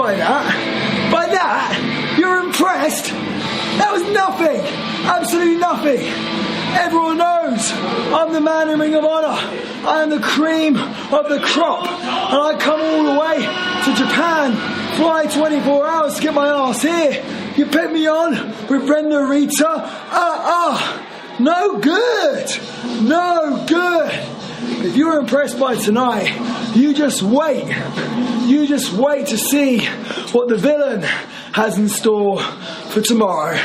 by that. By that, you're impressed? That was nothing. Absolutely nothing. Everyone knows I'm the man in Ring of Honor. I am the cream of the crop. And I come all the way to Japan, fly 24 hours to get my ass here. You put me on with Ronda Rousey. No good. No good. If you were impressed by tonight, you just wait. You just wait to see what the villain has in store for tomorrow.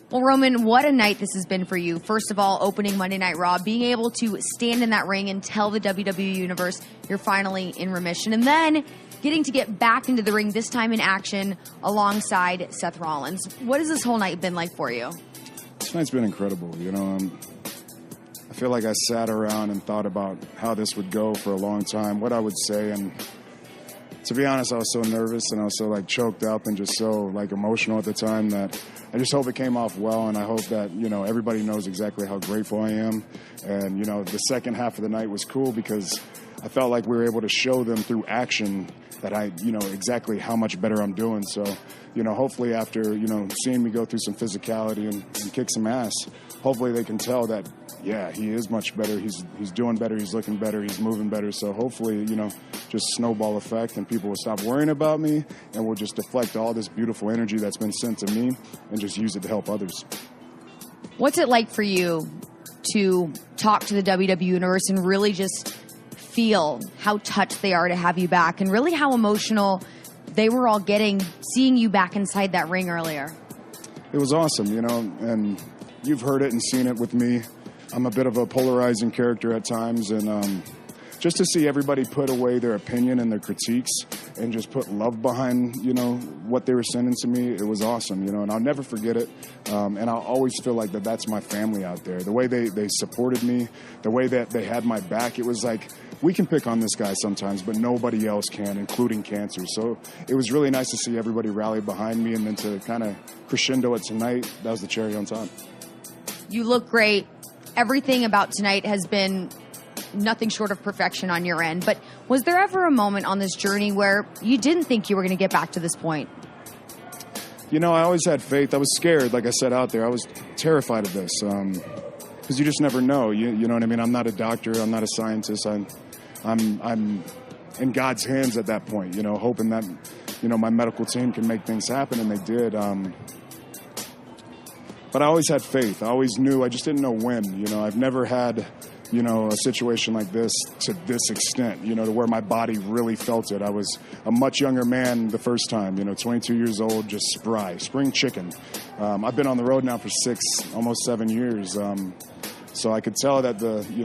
Well, Roman, what a night this has been for you. First of all, opening Monday Night Raw, being able to stand in that ring and tell the WWE Universe you're finally in remission, and then getting to get back into the ring, this time in action alongside Seth Rollins. What has this whole night been like for you? This night's been incredible. I feel like I sat around and thought about how this would go for a long time, what I would say, and to be honest, I was so nervous and I was so choked up and just so emotional at the time that I just hope it came off well, and I hope that everybody knows exactly how grateful I am. And the second half of the night was cool because I felt like we were able to show them through action that I exactly how much better I'm doing. So hopefully after seeing me go through some physicality and kick some ass, hopefully they can tell that yeah, he is much better. He's doing better. He's looking better. He's moving better. So hopefully, just snowball effect, and people will stop worrying about me, and we'll just deflect all this beautiful energy that's been sent to me and just use it to help others. What's it like for you to talk to the WWE Universe and really just feel how touched they are to have you back, and really how emotional they were all getting seeing you back inside that ring earlier? It was awesome, and you've heard it and seen it with me. I'm a bit of a polarizing character at times, and just to see everybody put away their opinion and their critiques and just put love behind, what they were sending to me, it was awesome, and I'll never forget it. And I'll always feel like that's my family out there. The way they supported me, the way that they had my back, it was like, we can pick on this guy sometimes, but nobody else can, including cancer. So it was really nice to see everybody rally behind me, and then to kind of crescendo it tonight, that was the cherry on top. You look great. Everything about tonight has been nothing short of perfection on your end. But was there ever a moment on this journey where you didn't think you were going to get back to this point? I always had faith. I was scared, like I said out there. I was terrified of this because you just never know. You know what I mean? I'm not a doctor. I'm not a scientist. I'm in God's hands at that point, hoping that, my medical team can make things happen, and they did. But I always had faith. I always knew. I just didn't know when. I've never had, a situation like this to this extent, to where my body really felt it. I was a much younger man the first time, 22 years old, just spring chicken. I've been on the road now for almost 7 years. So I could tell that the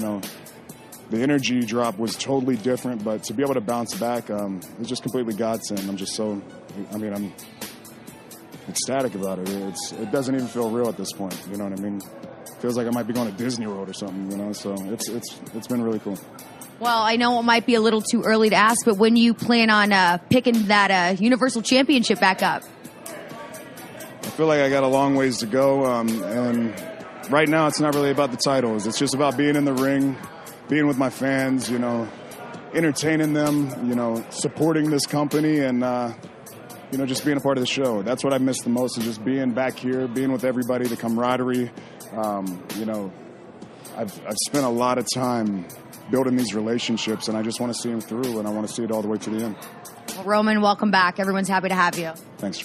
energy drop was totally different, but to be able to bounce back, it was just completely godsend. I'm just I'm ecstatic about it. It doesn't even feel real at this point. You know what I mean? Feels like I might be going to Disney World or something. So it's been really cool. Well, I know it might be a little too early to ask, but when you plan on picking that Universal Championship back up? I feel like I got a long ways to go, and right now it's not really about the titles. It's just about being in the ring, being with my fans, entertaining them, supporting this company, and just being a part of the show. That's what I miss the most, is just being back here, being with everybody, the camaraderie. I've spent a lot of time building these relationships, and I just want to see them through, and I want to see it all the way to the end. Well, Roman, welcome back. Everyone's happy to have you. Thanks.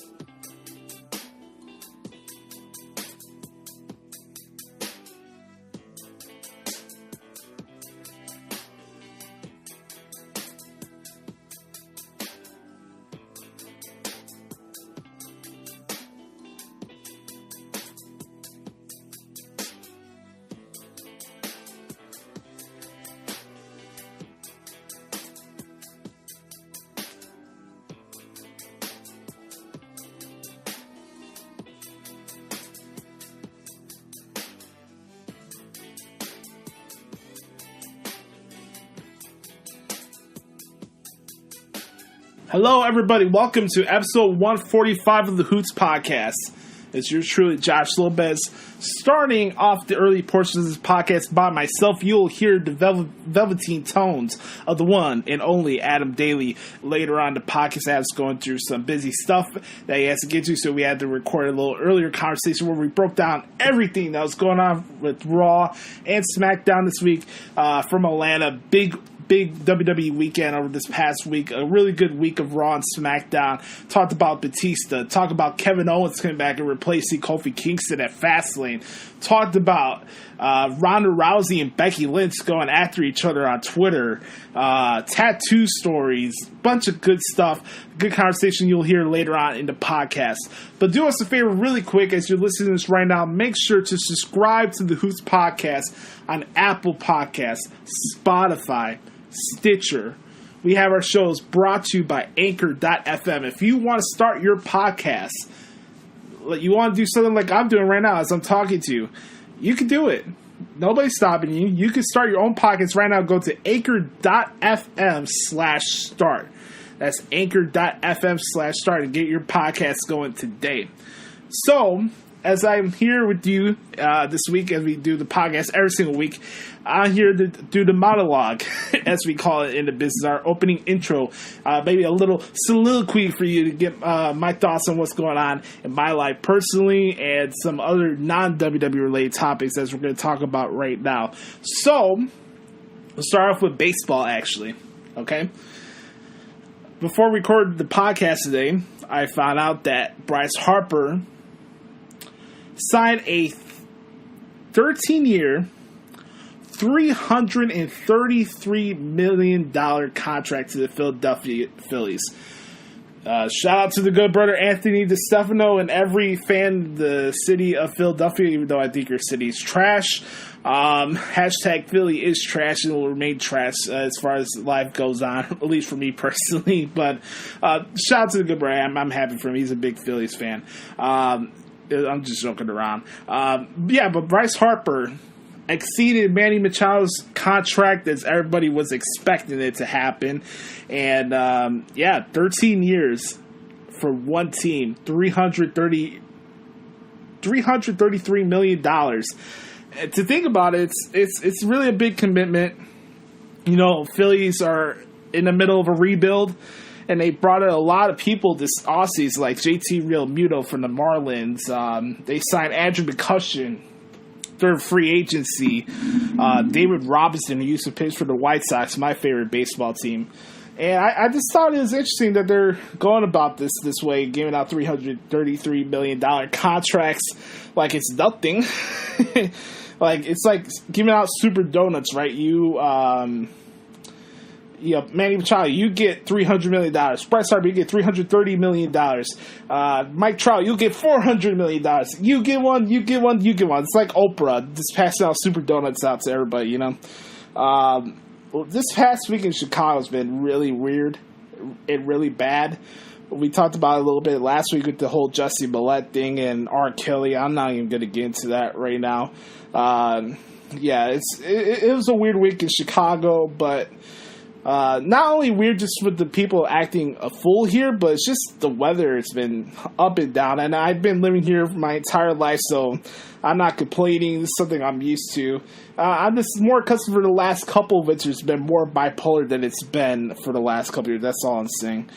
Hello, everybody. Welcome to episode 145 of the Hoots podcast. It's yours truly, Josh Lopez. Starting off the early portions of this podcast by myself, you'll hear the velveteen tones of the one and only Adam Daley. Later on, the podcast Adam's going through some busy stuff that he has to get to, so we had to record a little earlier conversation where we broke down everything that was going on with Raw and SmackDown this week from Atlanta. Big WWE weekend over this past week. A really good week of Raw and SmackDown. Talked about Batista. Talked about Kevin Owens coming back and replacing Kofi Kingston at Fastlane. Talked about Ronda Rousey and Becky Lynch going after each other on Twitter. Tattoo stories. Bunch of good stuff. Good conversation you'll hear later on in the podcast. But do us a favor really quick as you're listening to this right now. Make sure to subscribe to the Hoots podcast on Apple Podcasts, Spotify, Stitcher. We have our shows brought to you by Anchor.fm. If you want to start your podcast, you want to do something like I'm doing right now as I'm talking to you, you can do it. Nobody's stopping you. You can start your own podcast right now. Go to Anchor.fm/start. That's Anchor.fm/start and get your podcast going today. So, as I'm here with you this week, as we do the podcast every single week, I'm here to do the monologue, as we call it in the business, our opening intro, maybe a little soliloquy for you to get my thoughts on what's going on in my life personally and some other non-WWE related topics as we're going to talk about right now. So, let's start off with baseball, actually, okay? Before we recorded the podcast today, I found out that Bryce Harper signed a 13-year, $333 million contract to the Philadelphia Phillies. Shout out to the good brother Anthony DiStefano and every fan of the city of Philadelphia, even though I think your city is trash. Hashtag Philly is trash and will remain trash as far as life goes on, at least for me personally. But shout out to the good brother. I'm happy for him. He's a big Phillies fan. I'm just joking around. But Bryce Harper exceeded Manny Machado's contract as everybody was expecting it to happen. And, 13 years for one team, $333 million. To think about it, it's really a big commitment. You know, Phillies are in the middle of a rebuild, and they brought in a lot of people this offseason, like JT Realmuto from the Marlins. They signed Andrew McCutchen, third free agency. David Robinson, who used to pitch for the White Sox, my favorite baseball team. And I just thought it was interesting that they're going about this way, giving out $333 million contracts like it's nothing. Like, it's like giving out super donuts, right? Manny Machado, you get $300 million. Bryce Harper, you get $330 million. Mike Trout, you'll get $400 million. You get one, you get one, you get one. It's like Oprah, just passing out super donuts out to everybody, you know? This past week in Chicago has been really weird and really bad. We talked about it a little bit last week with the whole Jussie Smollett thing and R. Kelly. I'm not even going to get into that right now. It was a weird week in Chicago, but not only weird just with the people acting a fool here, but it's just the weather. It's been up and down, and I've been living here for my entire life, so I'm not complaining. This is something I'm used to. I'm just more accustomed for the last couple of winters. It's been more bipolar than it's been for the last couple of years. That's all I'm saying.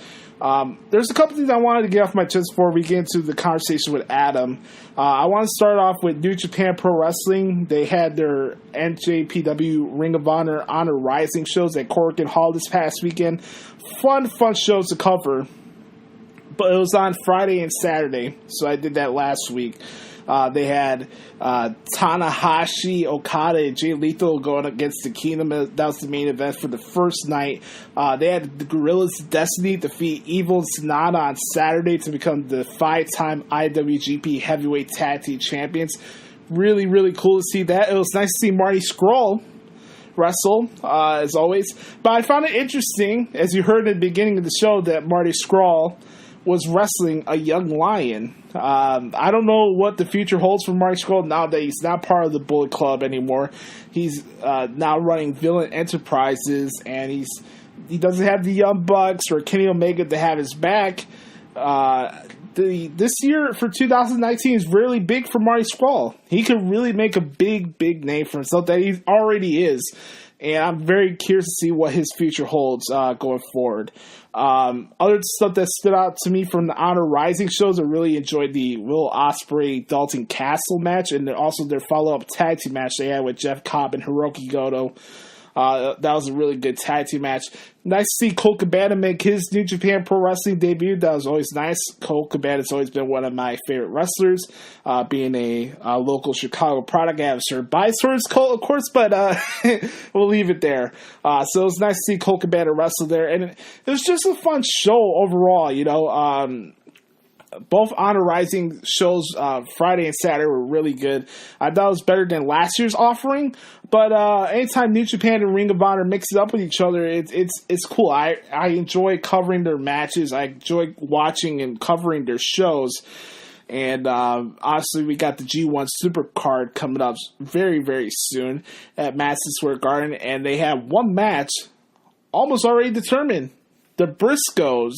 There's a couple things I wanted to get off my chest before we get into the conversation with Adam. I want to start off with New Japan Pro Wrestling. They had their NJPW Ring of Honor Rising shows at Korakuen Hall this past weekend. Fun shows to cover. But it was on Friday and Saturday, so I did that last week. They had Tanahashi, Okada, and Jay Lethal going against the Kingdom. That was the main event for the first night. They had the Gorillas of Destiny defeat Evil and Sonata on Saturday to become the 5-time IWGP Heavyweight Tag Team Champions. Really, really cool to see that. It was nice to see Marty Scurll wrestle, as always. But I found it interesting, as you heard at the beginning of the show, that Marty Scurll was wrestling a young lion. I don't know what the future holds for Marty Scurll now that he's not part of the Bullet Club anymore. He's now running Villain Enterprises, and he doesn't have the Young Bucks or Kenny Omega to have his back. this year for 2019 is really big for Marty Scurll. He could really make a big name for himself that he already is. And I'm very curious to see what his future holds going forward. Other stuff that stood out to me from the Honor Rising shows, I really enjoyed the Will Ospreay Dalton Castle match, and also their follow-up tag team match they had with Jeff Cobb and Hiroki Goto. That was a really good tag team match. Nice to see Colt Cabana make his New Japan Pro Wrestling debut. That was always nice. Colt Cabana's always been one of my favorite wrestlers. Being a local Chicago product, I have certain bias towards Colt, of course, but we'll leave it there. So it was nice to see Colt Cabana wrestle there. And it was just a fun show overall, you know. Both Honor Rising shows, Friday and Saturday, were really good. I thought it was better than last year's offering, but anytime New Japan and Ring of Honor mix it up with each other, it's cool. I enjoy covering their matches. I enjoy watching and covering their shows. And obviously, we got the G1 Supercard coming up very, very soon at Madison Square Garden, and they have one match almost already determined. The Briscoes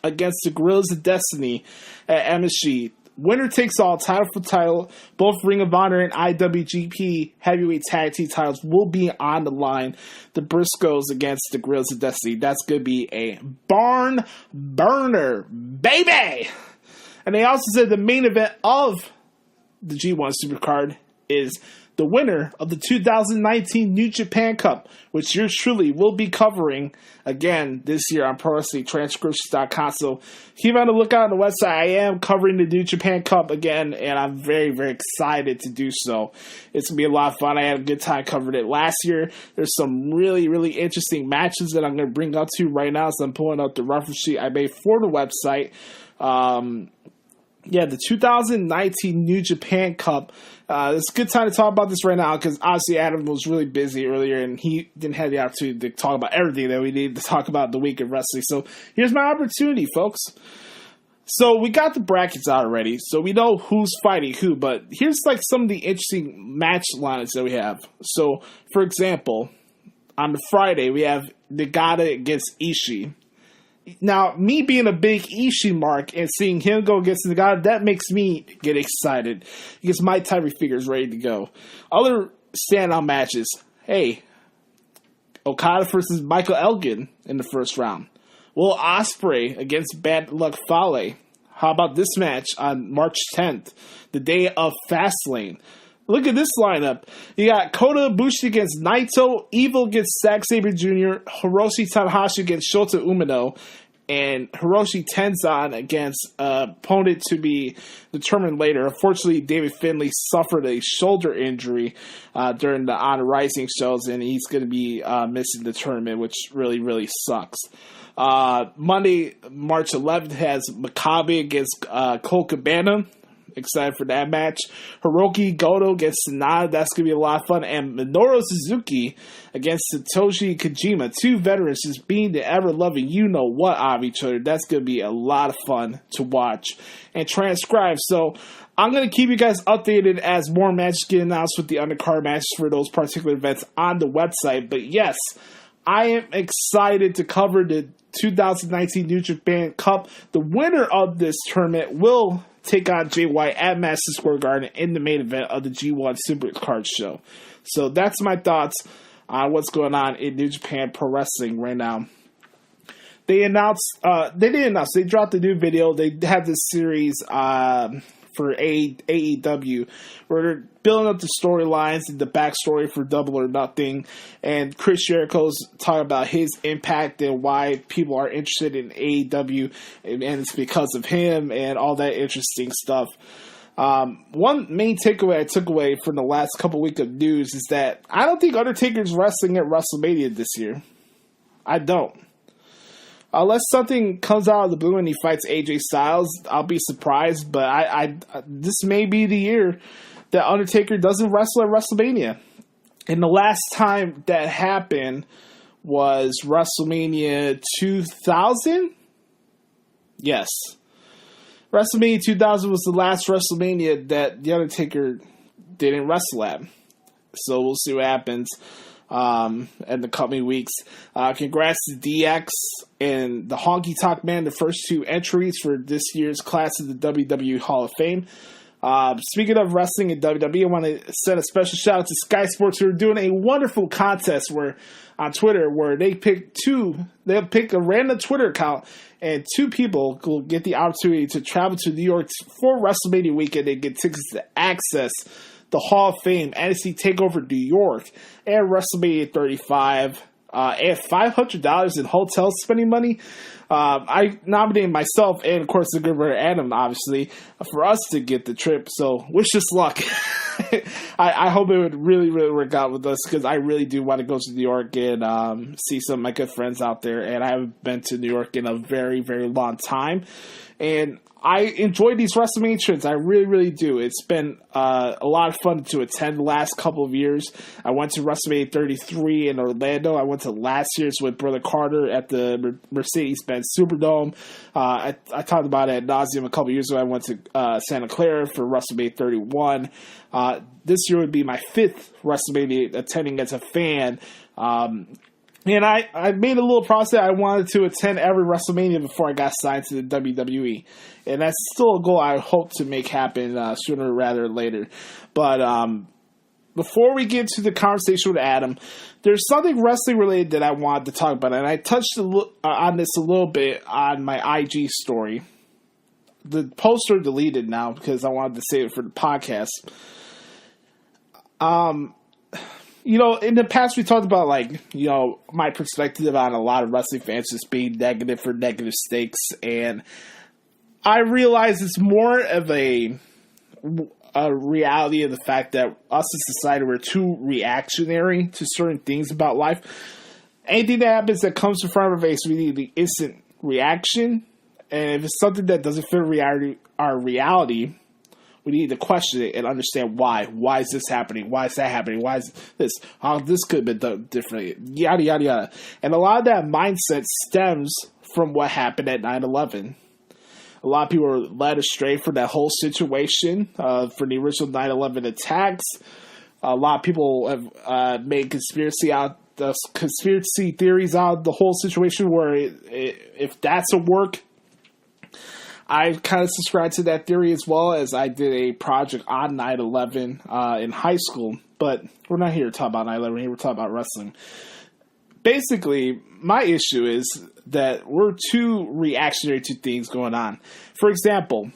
against the Guerrillas of Destiny at MSG. Winner takes all, title for title. Both Ring of Honor and IWGP Heavyweight Tag Team titles will be on the line. The Briscoes against the Guerrillas of Destiny. That's going to be a barn burner, baby! And they also said the main event of the G1 Supercard is the winner of the 2019 New Japan Cup, which yours truly will be covering again this year on ProWrestlingTranscriptions.com. So keep on the lookout on the website. I am covering the New Japan Cup again, and I'm very, very excited to do so. It's going to be a lot of fun. I had a good time covering it last year. There's some really, really interesting matches that I'm going to bring up to you right now, so I'm pulling up the reference sheet I made for the website. The 2019 New Japan Cup. It's a good time to talk about this right now because obviously Adam was really busy earlier and he didn't have the opportunity to talk about everything that we need to talk about the week of wrestling. So here's my opportunity, folks. So we got the brackets out already, so we know who's fighting who, but here's like some of the interesting match lines that we have. So, for example, on the Friday, we have Nagata against Ishii. Now, me being a big Ishii mark and seeing him go against Nagata, that makes me get excited because my type of figure is ready to go. Other standout matches. Hey, Okada versus Michael Elgin in the first round. Will Ospreay against Bad Luck Fale. How about this match on March 10th, the day of Fastlane? Look at this lineup. You got Kota Ibushi against Naito, Evil against Zack Sabre Jr., Hiroshi Tanahashi against Shota Umino, and Hiroshi Tenzan against opponent to be determined later. Unfortunately, David Finlay suffered a shoulder injury during the Honor Rising shows, and he's going to be missing the tournament, which really, really sucks. Monday, March 11th, has Makabe against Colt Cabana. Excited for that match. Hiroki Goto against Sanada. That's going to be a lot of fun. And Minoru Suzuki against Satoshi Kojima. Two veterans just being the ever-loving you-know-what of each other. That's going to be a lot of fun to watch and transcribe. So I'm going to keep you guys updated as more matches get announced with the undercard matches for those particular events on the website. But yes, I am excited to cover the 2019 New Japan Cup. The winner of this tournament will take on Jay White at Madison Square Garden in the main event of the G1 Supercard show. So that's my thoughts on what's going on in New Japan Pro Wrestling right now. They announced, they dropped a new video. They had this series for AEW where they're building up the storylines and the backstory for Double or Nothing. And Chris Jericho's talking about his impact and why people are interested in AEW, and it's because of him and all that interesting stuff. One main takeaway I took away from the last couple weeks of news is that I don't think Undertaker's wrestling at WrestleMania this year. I don't. Unless something comes out of the blue and he fights AJ Styles, I'll be surprised. But I this may be the year that Undertaker doesn't wrestle at WrestleMania. And the last time that happened was WrestleMania 2000? Yes. WrestleMania 2000 was the last WrestleMania that The Undertaker didn't wrestle at. So we'll see what happens. in the coming weeks. Congrats to DX and the Honky Tonk Man, the first 2 entries for this year's class of the WWE Hall of Fame. Speaking of wrestling in WWE, I want to send a special shout out to Sky Sports, who are doing a wonderful contest on Twitter where they'll pick a random Twitter account, and 2 people will get the opportunity to travel to New York for WrestleMania weekend and get tickets to access the Hall of Fame, NXT TakeOver New York, and WrestleMania 35, and $500 in hotel spending money. I nominated myself and, of course, the good brother Adam, obviously, for us to get the trip. So, wish us luck. I hope it would really, really work out with us, because I really do want to go to New York and see some of my good friends out there. And I haven't been to New York in a very, very long time. And I enjoy these WrestleMania trips. I really, really do. It's been a lot of fun to attend the last couple of years. I went to WrestleMania 33 in Orlando. I went to last year's with Brother Carter at the Mercedes-Benz Superdome. I talked about it ad nauseum a couple of years ago. I went to Santa Clara for WrestleMania 31. This year would be my 5th WrestleMania attending as a fan. And I made a little process. I wanted to attend every WrestleMania before I got signed to the WWE. And that's still a goal I hope to make happen sooner rather than later. But before we get to the conversation with Adam, there's something wrestling related that I wanted to talk about. And I touched on this a little bit on my IG story. The posts are deleted now because I wanted to save it for the podcast. You know, in the past we talked about, my perspective on a lot of wrestling fans just being negative for negative stakes, and I realize it's more of a reality of the fact that us as a society, we're too reactionary to certain things about life. Anything that happens that comes in front of our face, we need the instant reaction, and if it's something that doesn't fit our reality, we need to question it and understand why. Why is this happening? Why is that happening? Why is this? How this could have been done differently? Yada, yada, yada. And a lot of that mindset stems from what happened at 9/11. A lot of people were led astray for that whole situation, for the original 9/11 attacks. A lot of people have made conspiracy theories out of the whole situation, where if that's a work, I kind of subscribe to that theory, as well as I did a project on 9/11 in high school. But we're not here to talk about 9/11. Here we're talking about wrestling. Basically, my issue is that we're too reactionary to things going on. For example,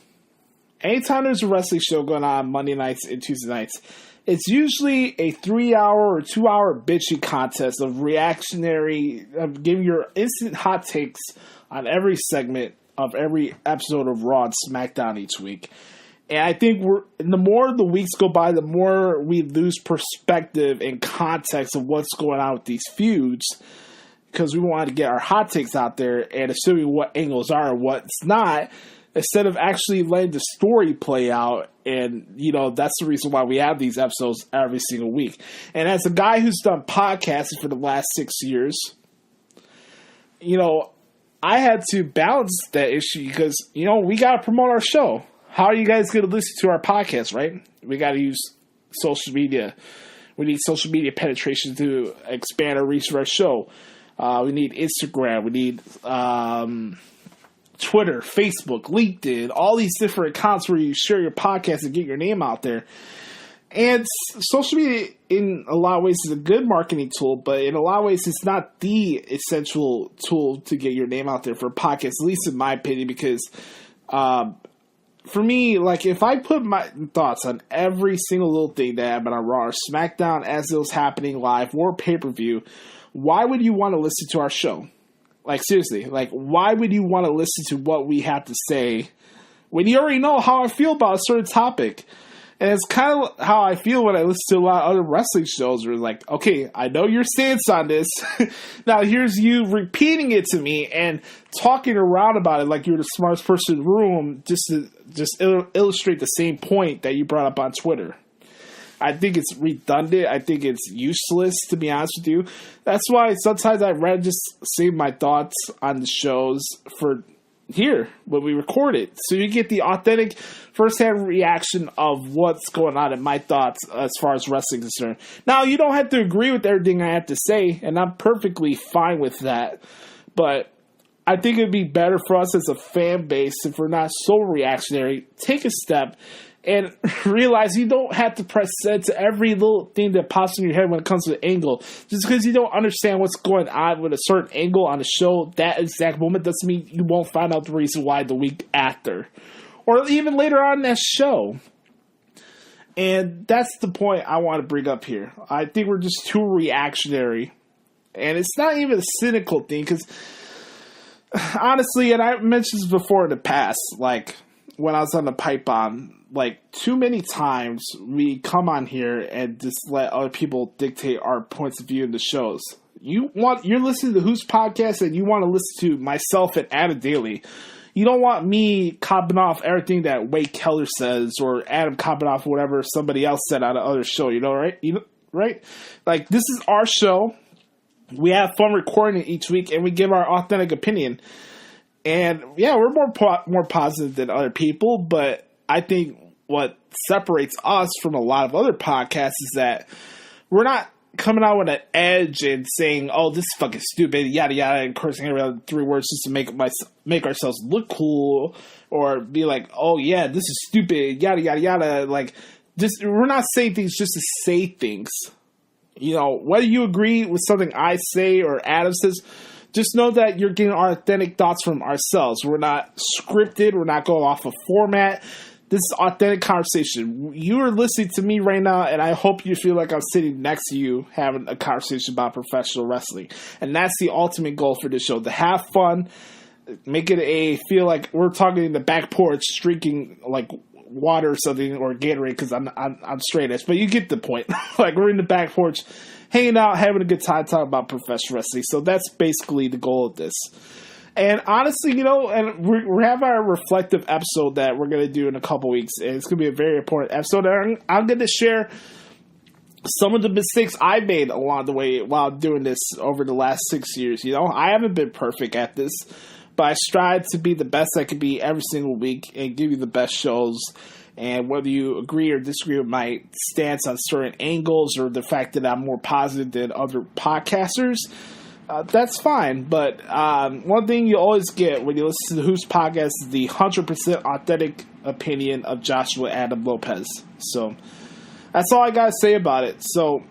anytime there's a wrestling show going on Monday nights and Tuesday nights, it's usually a 3-hour or 2-hour bitchy contest of reactionary, of giving your instant hot takes on every segment of every episode of Raw and SmackDown each week. And I think the more the weeks go by, the more we lose perspective and context of what's going on with these feuds, because we want to get our hot takes out there and assuming what angles are and what's not, instead of actually letting the story play out. And, that's the reason why we have these episodes every single week. And as a guy who's done podcasting for the last 6 years, I had to balance that issue because, we got to promote our show. How are you guys going to listen to our podcast, right? We got to use social media. We need social media penetration to expand our reach of our show. We need Instagram. We need Twitter, Facebook, LinkedIn, all these different accounts where you share your podcast and get your name out there. And social media, in a lot of ways, is a good marketing tool, but in a lot of ways, it's not the essential tool to get your name out there for a podcast, at least in my opinion, because for me, if I put my thoughts on every single little thing that happened on Raw or SmackDown as it was happening live or pay-per-view, why would you want to listen to our show? Seriously, why would you want to listen to what we have to say when you already know how I feel about a certain topic? And it's kind of how I feel when I listen to a lot of other wrestling shows where it's okay, I know your stance on this. Now here's you repeating it to me and talking around about it like you're the smartest person in the room just to illustrate the same point that you brought up on Twitter. I think it's redundant. I think it's useless, to be honest with you. That's why sometimes I'd rather just save my thoughts on the shows for here when we record it. So you get the authentic first-hand reaction of what's going on and my thoughts as far as wrestling is concerned. Now, you don't have to agree with everything I have to say, and I'm perfectly fine with that. But I think it'd be better for us as a fan base if we're not so reactionary. Take a step and realize you don't have to press send to every little thing that pops in your head when it comes to the angle. Just because you don't understand what's going on with a certain angle on a show that exact moment doesn't mean you won't find out the reason why the week after. Or even later on in that show. And that's the point I want to bring up here. I think we're just too reactionary. And it's not even a cynical thing, because honestly, and I mentioned this before in the past, like when I was on the pipe bomb, like too many times we come on here and just let other people dictate our points of view in the shows. You're listening to Hoots podcast and you want to listen to myself and Adam Daley. You don't want me copping off everything that Wade Keller says or Adam copping off whatever somebody else said on another show, right? Right? Like, this is our show. We have fun recording it each week and we give our authentic opinion. And yeah, we're more positive than other people, but I think what separates us from a lot of other podcasts is that we're not coming out with an edge and saying, "Oh, this is fucking stupid," yada yada, and cursing every other 3 words just to make ourselves look cool, or be like, "Oh yeah, this is stupid," yada yada yada. Like, we're not saying things just to say things. You know, whether you agree with something I say or Adam says, just know that you're getting our authentic thoughts from ourselves. We're not scripted. We're not going off a format. This is authentic conversation. You are listening to me right now, and I hope you feel like I'm sitting next to you having a conversation about professional wrestling. And that's the ultimate goal for this show, to have fun, make it feel like we're talking in the back porch, drinking like water or something, or Gatorade, because I'm straight edge. But you get the point. Like, we're in the back porch, hanging out, having a good time, talking about professional wrestling. So that's basically the goal of this. And honestly, you know, and we have our reflective episode that we're going to do in a couple weeks. And it's going to be a very important episode. I'm going to share some of the mistakes I made along the way while doing this over the last 6 years. You know, I haven't been perfect at this, but I strive to be the best I can be every single week and give you the best shows. And whether you agree or disagree with my stance on certain angles or the fact that I'm more positive than other podcasters, that's fine. But one thing you always get when you listen to the Hoots podcast is the 100% authentic opinion of Joshua Adam Lopez. So that's all I got to say about it. So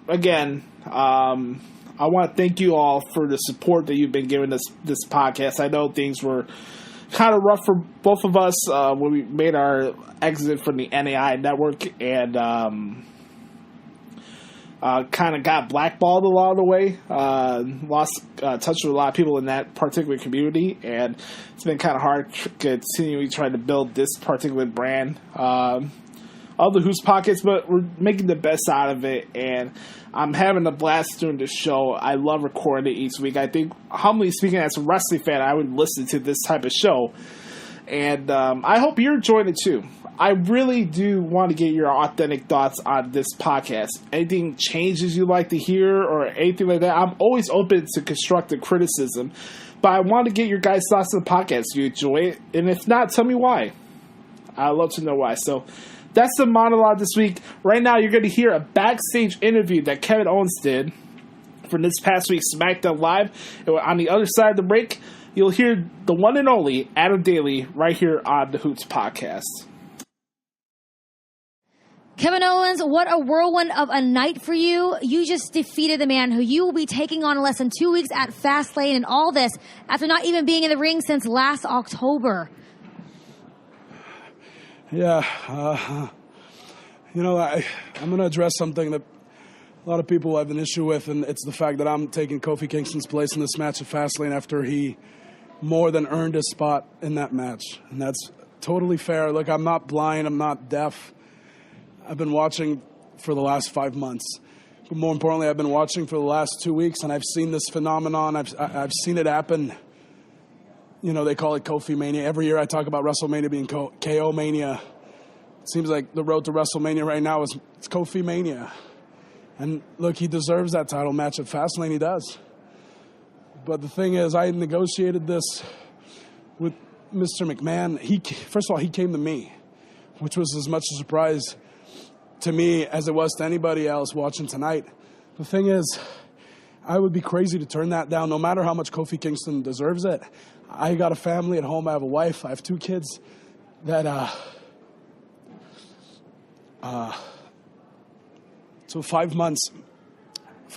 again, I want to thank you all for the support that you've been giving us this podcast. I know things were kind of rough for both of us when we made our exit from the NAI network, and kind of got blackballed along the way. Lost touch with a lot of people in that particular community, and it's been kind of hard continuing trying to build this particular brand of the Hoots Pockets, but we're making the best out of it, and I'm having a blast doing this show. I love recording it each week. I think, humbly speaking, as a wrestling fan, I would listen to this type of show, and I hope you're enjoying it too. I really do want to get your authentic thoughts on this podcast. Anything changes you'd like to hear or anything like that, I'm always open to constructive criticism, but I want to get your guys' thoughts on the podcast. Do you enjoy it? And if not, tell me why. I'd love to know why. So that's the monologue this week. Right now, you're going to hear a backstage interview that Kevin Owens did from this past week's SmackDown Live. And on the other side of the break, you'll hear the one and only Adam Daley right here on the Hoots Podcast. Kevin Owens, what a whirlwind of a night for you. You just defeated the man who you will be taking on in less than 2 weeks at Fastlane, and all this after not even being in the ring since last October. Yeah, I'm going to address something that a lot of people have an issue with, and it's the fact that I'm taking Kofi Kingston's place in this match at Fastlane after he more than earned a spot in that match. And that's totally fair. Look, I'm not blind. I'm not deaf. I've been watching for the last 5 months. But more importantly, I've been watching for the last 2 weeks, and I've seen this phenomenon. I've seen it happen. You know, they call it KofiMania. Every year I talk about WrestleMania being KOMania. It seems like the road to WrestleMania right now is KofiMania. And look, he deserves that title match at Fastlane. He does. But the thing is, I negotiated this with Mr. McMahon, first of all, he came to me, which was as much a surprise to me as it was to anybody else watching tonight. The thing is, I would be crazy to turn that down, no matter how much Kofi Kingston deserves it. I got a family at home. I have a wife. I have 2 kids that, so 5 months,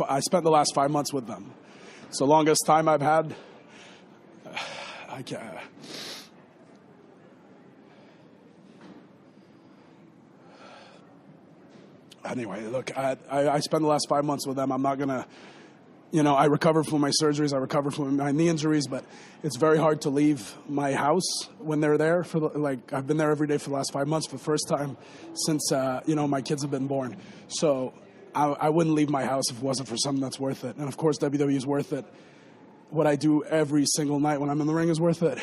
I spent the last 5 months with them. It's the longest time I've had. I can't. Anyway, look, I spent the last 5 months with them. I'm not going to, I recovered from my surgeries. I recovered from my knee injuries, but it's very hard to leave my house when they're there. I've been there every day for the last 5 months for the first time since, my kids have been born. So I wouldn't leave my house if it wasn't for something that's worth it. And, of course, WWE is worth it. What I do every single night when I'm in the ring is worth it.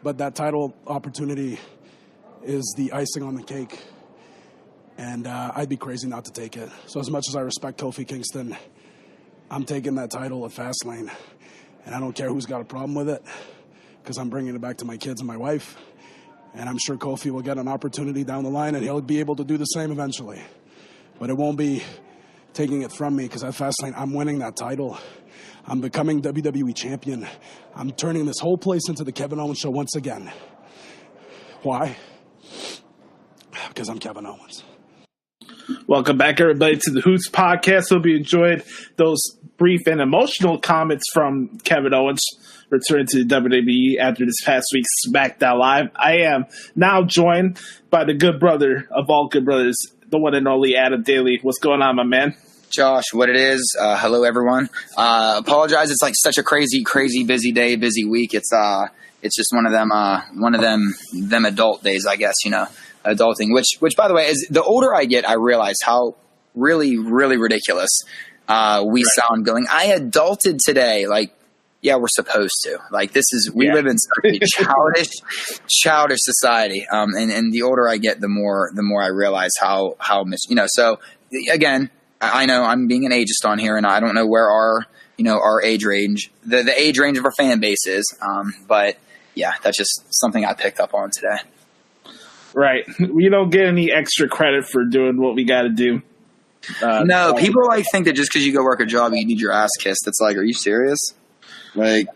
But that title opportunity is the icing on the cake. And I'd be crazy not to take it. So as much as I respect Kofi Kingston, I'm taking that title at Fastlane. And I don't care who's got a problem with it, because I'm bringing it back to my kids and my wife. And I'm sure Kofi will get an opportunity down the line, and he'll be able to do the same eventually. But it won't be taking it from me, because at Fastlane, I'm winning that title. I'm becoming WWE champion. I'm turning this whole place into the Kevin Owens show once again. Why? Because I'm Kevin Owens. Welcome back, everybody, to the Hoots podcast. Hope you enjoyed those brief and emotional comments from Kevin Owens returning to the WWE after this past week's SmackDown Live. I am now joined by the good brother of all good brothers, the one and only Adam Daley. What's going on, my man? Josh, what it is, hello, everyone. Apologize, it's like such a crazy busy day, busy week. It's just one of them adult days, I guess, adulting, which by the way, is the older I get, I realize how really, really ridiculous we sound going, I adulted today. Like, yeah, we're supposed to. Like, we live in such a childish society. And the older I get, the more I realize how so again, I know I'm being an ageist on here, and I don't know where our age range, the age range of our fan base is. But yeah, that's just something I picked up on today. Right. We don't get any extra credit for doing what we got to do. No, people think that just because you go work a job, you need your ass kissed. It's like, are you serious? Like,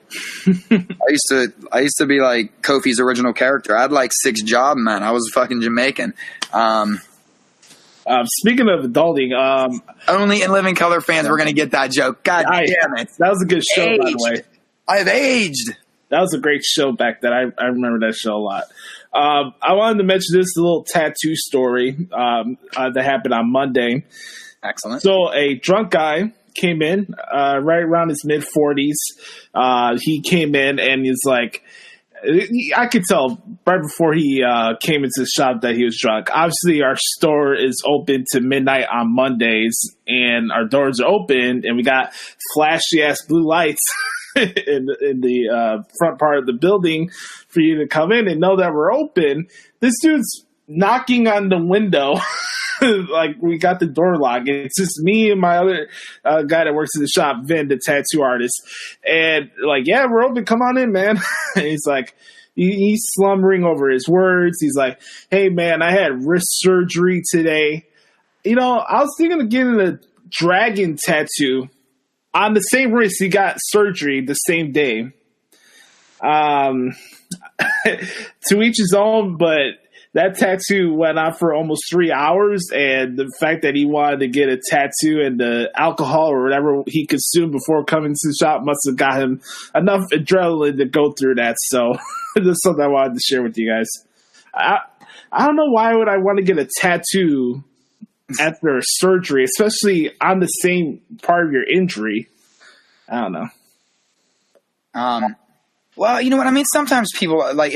I used to be like Kofi's original character. I had like 6 jobs, man. I was fucking Jamaican. Speaking of adulting, only In Living Color fans were going to get that joke. God damn it. That was a good show, by the way. I've aged. That was a great show back then. I remember that show a lot. I wanted to mention this little tattoo story that happened on Monday. Excellent. So a drunk guy came in right around his mid-40s. He came in and he's like, I could tell right before he came into the shop that he was drunk. Obviously, our store is open to midnight on Mondays, and our doors are open, and we got flashy-ass blue lights in the front part of the building for you to come in and know that we're open. This dude's knocking on the window. Like, we got the door locked. It's just me and my other guy that works in the shop, Vin, the tattoo artist. And like, yeah, we're open. Come on in, man. And he's like, he's slumbering over his words. He's like, hey, man, I had wrist surgery today. I was thinking of getting a dragon tattoo on the same wrist. He got surgery the same day. To each his own, but that tattoo went on for almost 3 hours, and the fact that he wanted to get a tattoo and the alcohol or whatever he consumed before coming to the shop must have got him enough adrenaline to go through that. So this is something I wanted to share with you guys. I don't know why would I want to get a tattoo after surgery, especially on the same part of your injury. I don't know. Well, you know what I mean? Sometimes people, like,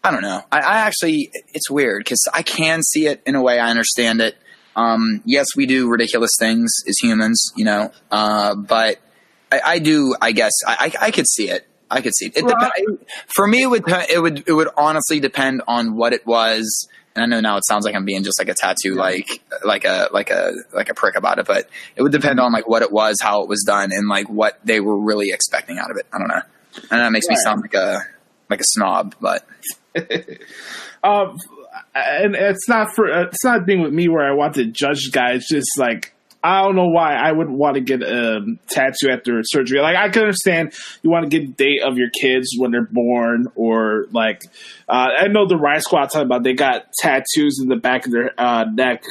I don't know. I actually, it's weird because I can see it in a way. I understand it. Yes, we do ridiculous things as humans, but I do, I guess I could see it. I could see it. For me, it would honestly depend on what it was. And I know now it sounds like I'm being just like a tattoo, like a prick about it, but it would depend on like what it was, how it was done, and like what they were really expecting out of it. I don't know. And that makes me sound like like a snob, but and it's not a thing with me where I want to judge guys. Just like, I don't know why I would want to get a tattoo after surgery. Like, I can understand you want to get the date of your kids when they're born, or like, I know the Riot Squad talking about they got tattoos in the back of their neck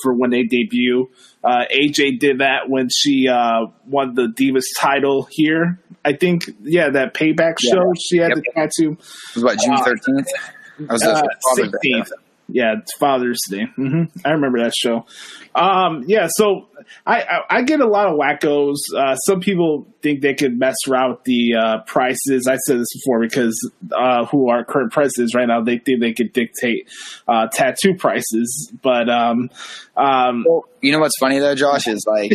for when they debut. AJ did that when she won the Divas title here. I think, that Payback show, she had the tattoo. It was what, June 13th? That was the 16th. Yeah, it's Father's Day. I remember that show. So I get a lot of wackos. Some people think they could mess around with the prices. I said this before because who our current presidents right now, they think they could dictate tattoo prices. But well, you know what's funny though, Josh, is like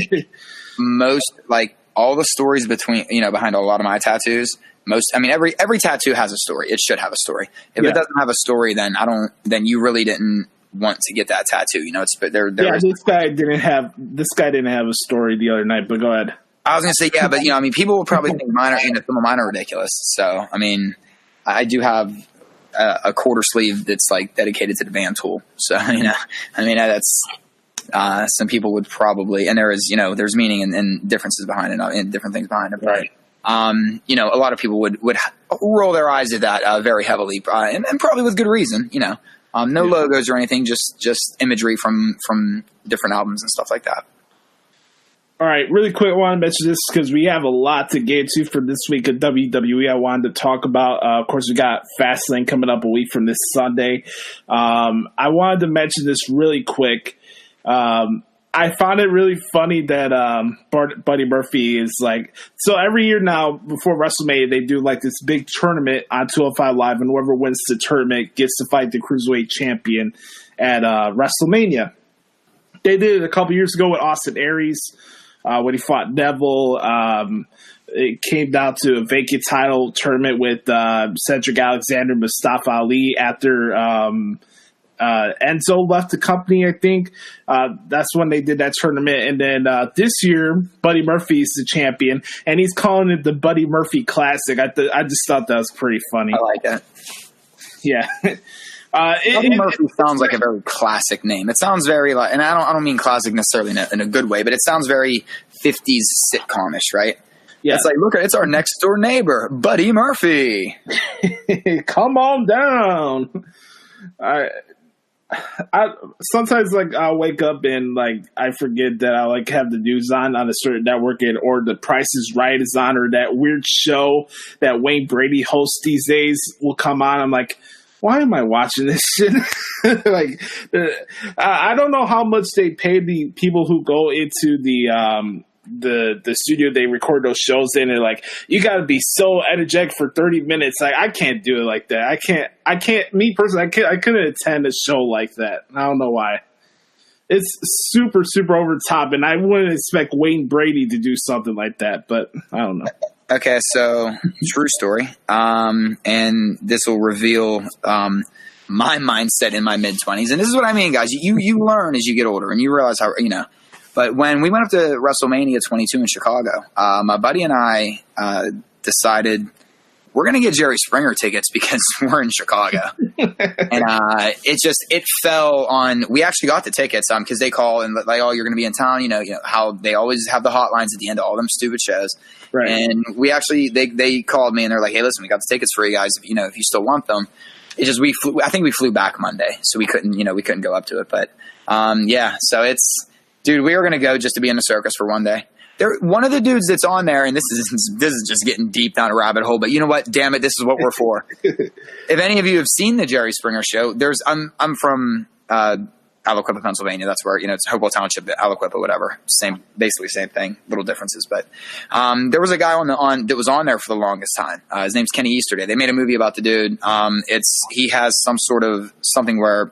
most, like all the stories behind a lot of my tattoos. Every tattoo has a story. It should have a story. If it doesn't have a story, then you really didn't want to get that tattoo. This guy didn't have a story the other night, but go ahead. I was going to say, but people will probably think some of mine are ridiculous. So, I do have a quarter sleeve that's like dedicated to the Van Tool. So, that's, some people would probably, and there is, there's meaning and differences behind it and different things behind it. Right. A lot of people would roll their eyes at that very heavily, and probably with good reason. No logos or anything, just imagery from different albums and stuff like that. All right, really quick, I want to mention this because we have a lot to get to for this week of WWE. I wanted to talk about, of course, we got Fastlane coming up a week from this Sunday. I wanted to mention this really quick. I found it really funny that Buddy Murphy is like, so every year now before WrestleMania they do like this big tournament on 205 Live, and whoever wins the tournament gets to fight the Cruiserweight champion at WrestleMania. They did it a couple years ago with Austin Aries when he fought Neville. It came down to a vacant title tournament with Cedric Alexander, Mustafa Ali after Enzo left the company, I think. That's when they did that tournament. And then this year, Buddy Murphy is the champion, and he's calling it the Buddy Murphy Classic. I just thought that was pretty funny. I like it. Yeah. Buddy Murphy sounds like a very classic name. It sounds very like, and I don't mean classic necessarily in a good way, but it sounds very 50s sitcomish, right? Yeah. It's like, look, it's our next door neighbor, Buddy Murphy. Come on down. I sometimes I'll wake up and I forget that I have the news on a certain network, or The Price is Right is on, or that weird show that Wayne Brady hosts these days will come on. I'm like, why am I watching this shit? I don't know how much they pay the people who go into the studio they record those shows in. They're like, you got to be so energetic for 30 minutes. I can't do it like that. I can't. Me personally, I couldn't attend a show like that. I don't know why. It's super, super over the top, and I wouldn't expect Wayne Brady to do something like that. But I don't know. Okay, so true story, and this will reveal my mindset in my mid-20s. And this is what I mean, guys. You learn as you get older, and you realize how But when we went up to WrestleMania 22 in Chicago, my buddy and I decided we're going to get Jerry Springer tickets because we're in Chicago. And it fell on – we actually got the tickets because they call and like, oh, you're going to be in town. You know how they always have the hotlines at the end of all them stupid shows. Right. And we actually – they called me and they're like, hey, listen, we got the tickets for you guys if you still want them. It's just I think we flew back Monday, so we couldn't go up to it. But, so it's – dude, we were going to go just to be in the circus for one day. One of the dudes that's on there, and this is just getting deep down a rabbit hole, but you know what? Damn it, this is what we're for. If any of you have seen the Jerry Springer show, I'm from Aliquippa, Pennsylvania. That's where, it's Hopewell Township, Aliquippa, whatever. Basically same thing, little differences. But there was a guy that was on there for the longest time. His name's Kenny Easterday. They made a movie about the dude. He has some sort of something where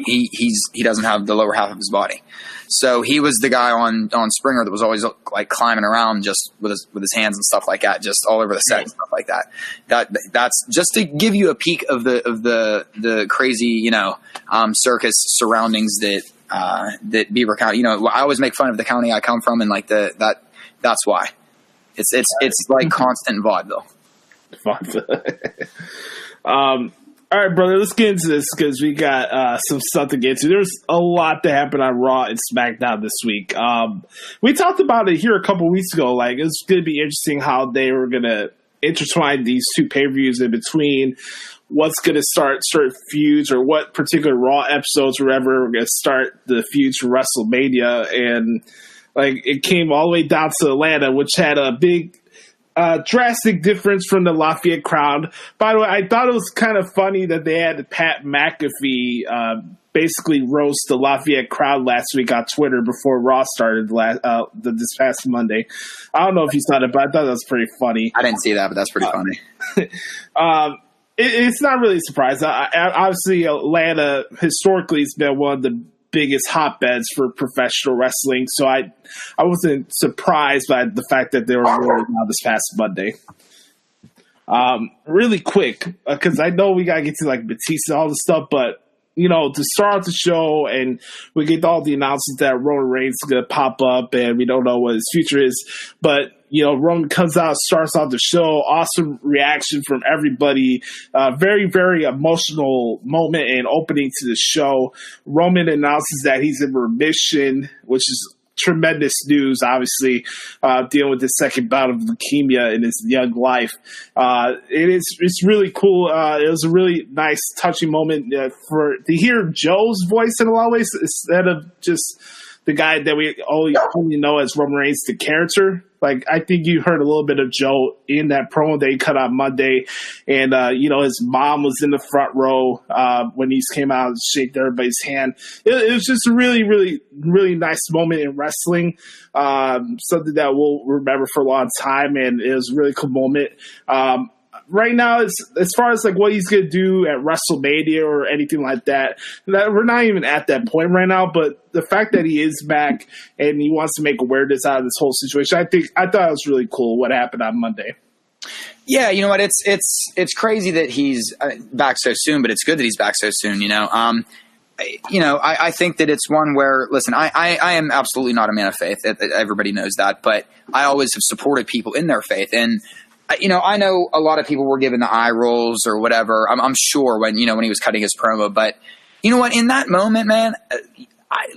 he doesn't have the lower half of his body. So he was the guy on Springer that was always like climbing around just with his hands and stuff like that, just all over the set and stuff like that. That's just to give you a peek of the crazy, circus surroundings that Beaver County, I always make fun of the county I come from, and like that's why it's like constant vaudeville. Fun. All right, brother, let's get into this because we got some stuff to get to. There's a lot that happened on Raw and SmackDown this week. We talked about it here a couple weeks ago. Like, it's going to be interesting how they were going to intertwine these two pay-per-views in between. What's going to start certain feuds, or what particular Raw episodes or whatever are going to start the feuds for WrestleMania. And like, it came all the way down to Atlanta, which had a big drastic difference from the Lafayette crowd. By the way, I thought it was kind of funny that they had Pat McAfee basically roast the Lafayette crowd last week on Twitter before Raw started this past Monday. I don't know if you saw it, but I thought that was pretty funny. I didn't see that, but that's pretty funny. It's not really a surprise. Obviously, Atlanta historically has been one of the biggest hotbeds for professional wrestling, so I wasn't surprised by the fact that they were rolling out this past Monday. Really quick, because I know we gotta get to like Batista and all this stuff, but to start out the show, and we get all the announcements that Roman Reigns is gonna pop up, and we don't know what his future is, but Roman comes out, starts off the show, awesome reaction from everybody, very, very emotional moment and opening to the show. Roman announces that he's in remission, which is tremendous news, obviously, dealing with the second bout of leukemia in his young life. It's really cool. It was a really nice, touching moment to hear Joe's voice in a lot of ways, instead of just the guy that we only know as Roman Reigns, the character. Like, I think you heard a little bit of Joe in that promo that he cut on Monday. And, his mom was in the front row when he came out and shaked everybody's hand. It was just a really, really, really nice moment in wrestling. Something that we'll remember for a long time. And it was a really cool moment. Right now, as far as like what he's going to do at WrestleMania or anything like that, we're not even at that point right now. But the fact that he is back and he wants to make awareness out of this whole situation, I thought it was really cool what happened on Monday. Yeah, you know what? It's crazy that he's back so soon, but it's good that he's back so soon. I think that it's one where, listen, I am absolutely not a man of faith. Everybody knows that, but I always have supported people in their faith. And I know a lot of people were given the eye rolls or whatever. I'm sure when he was cutting his promo, but you know what? In that moment, man,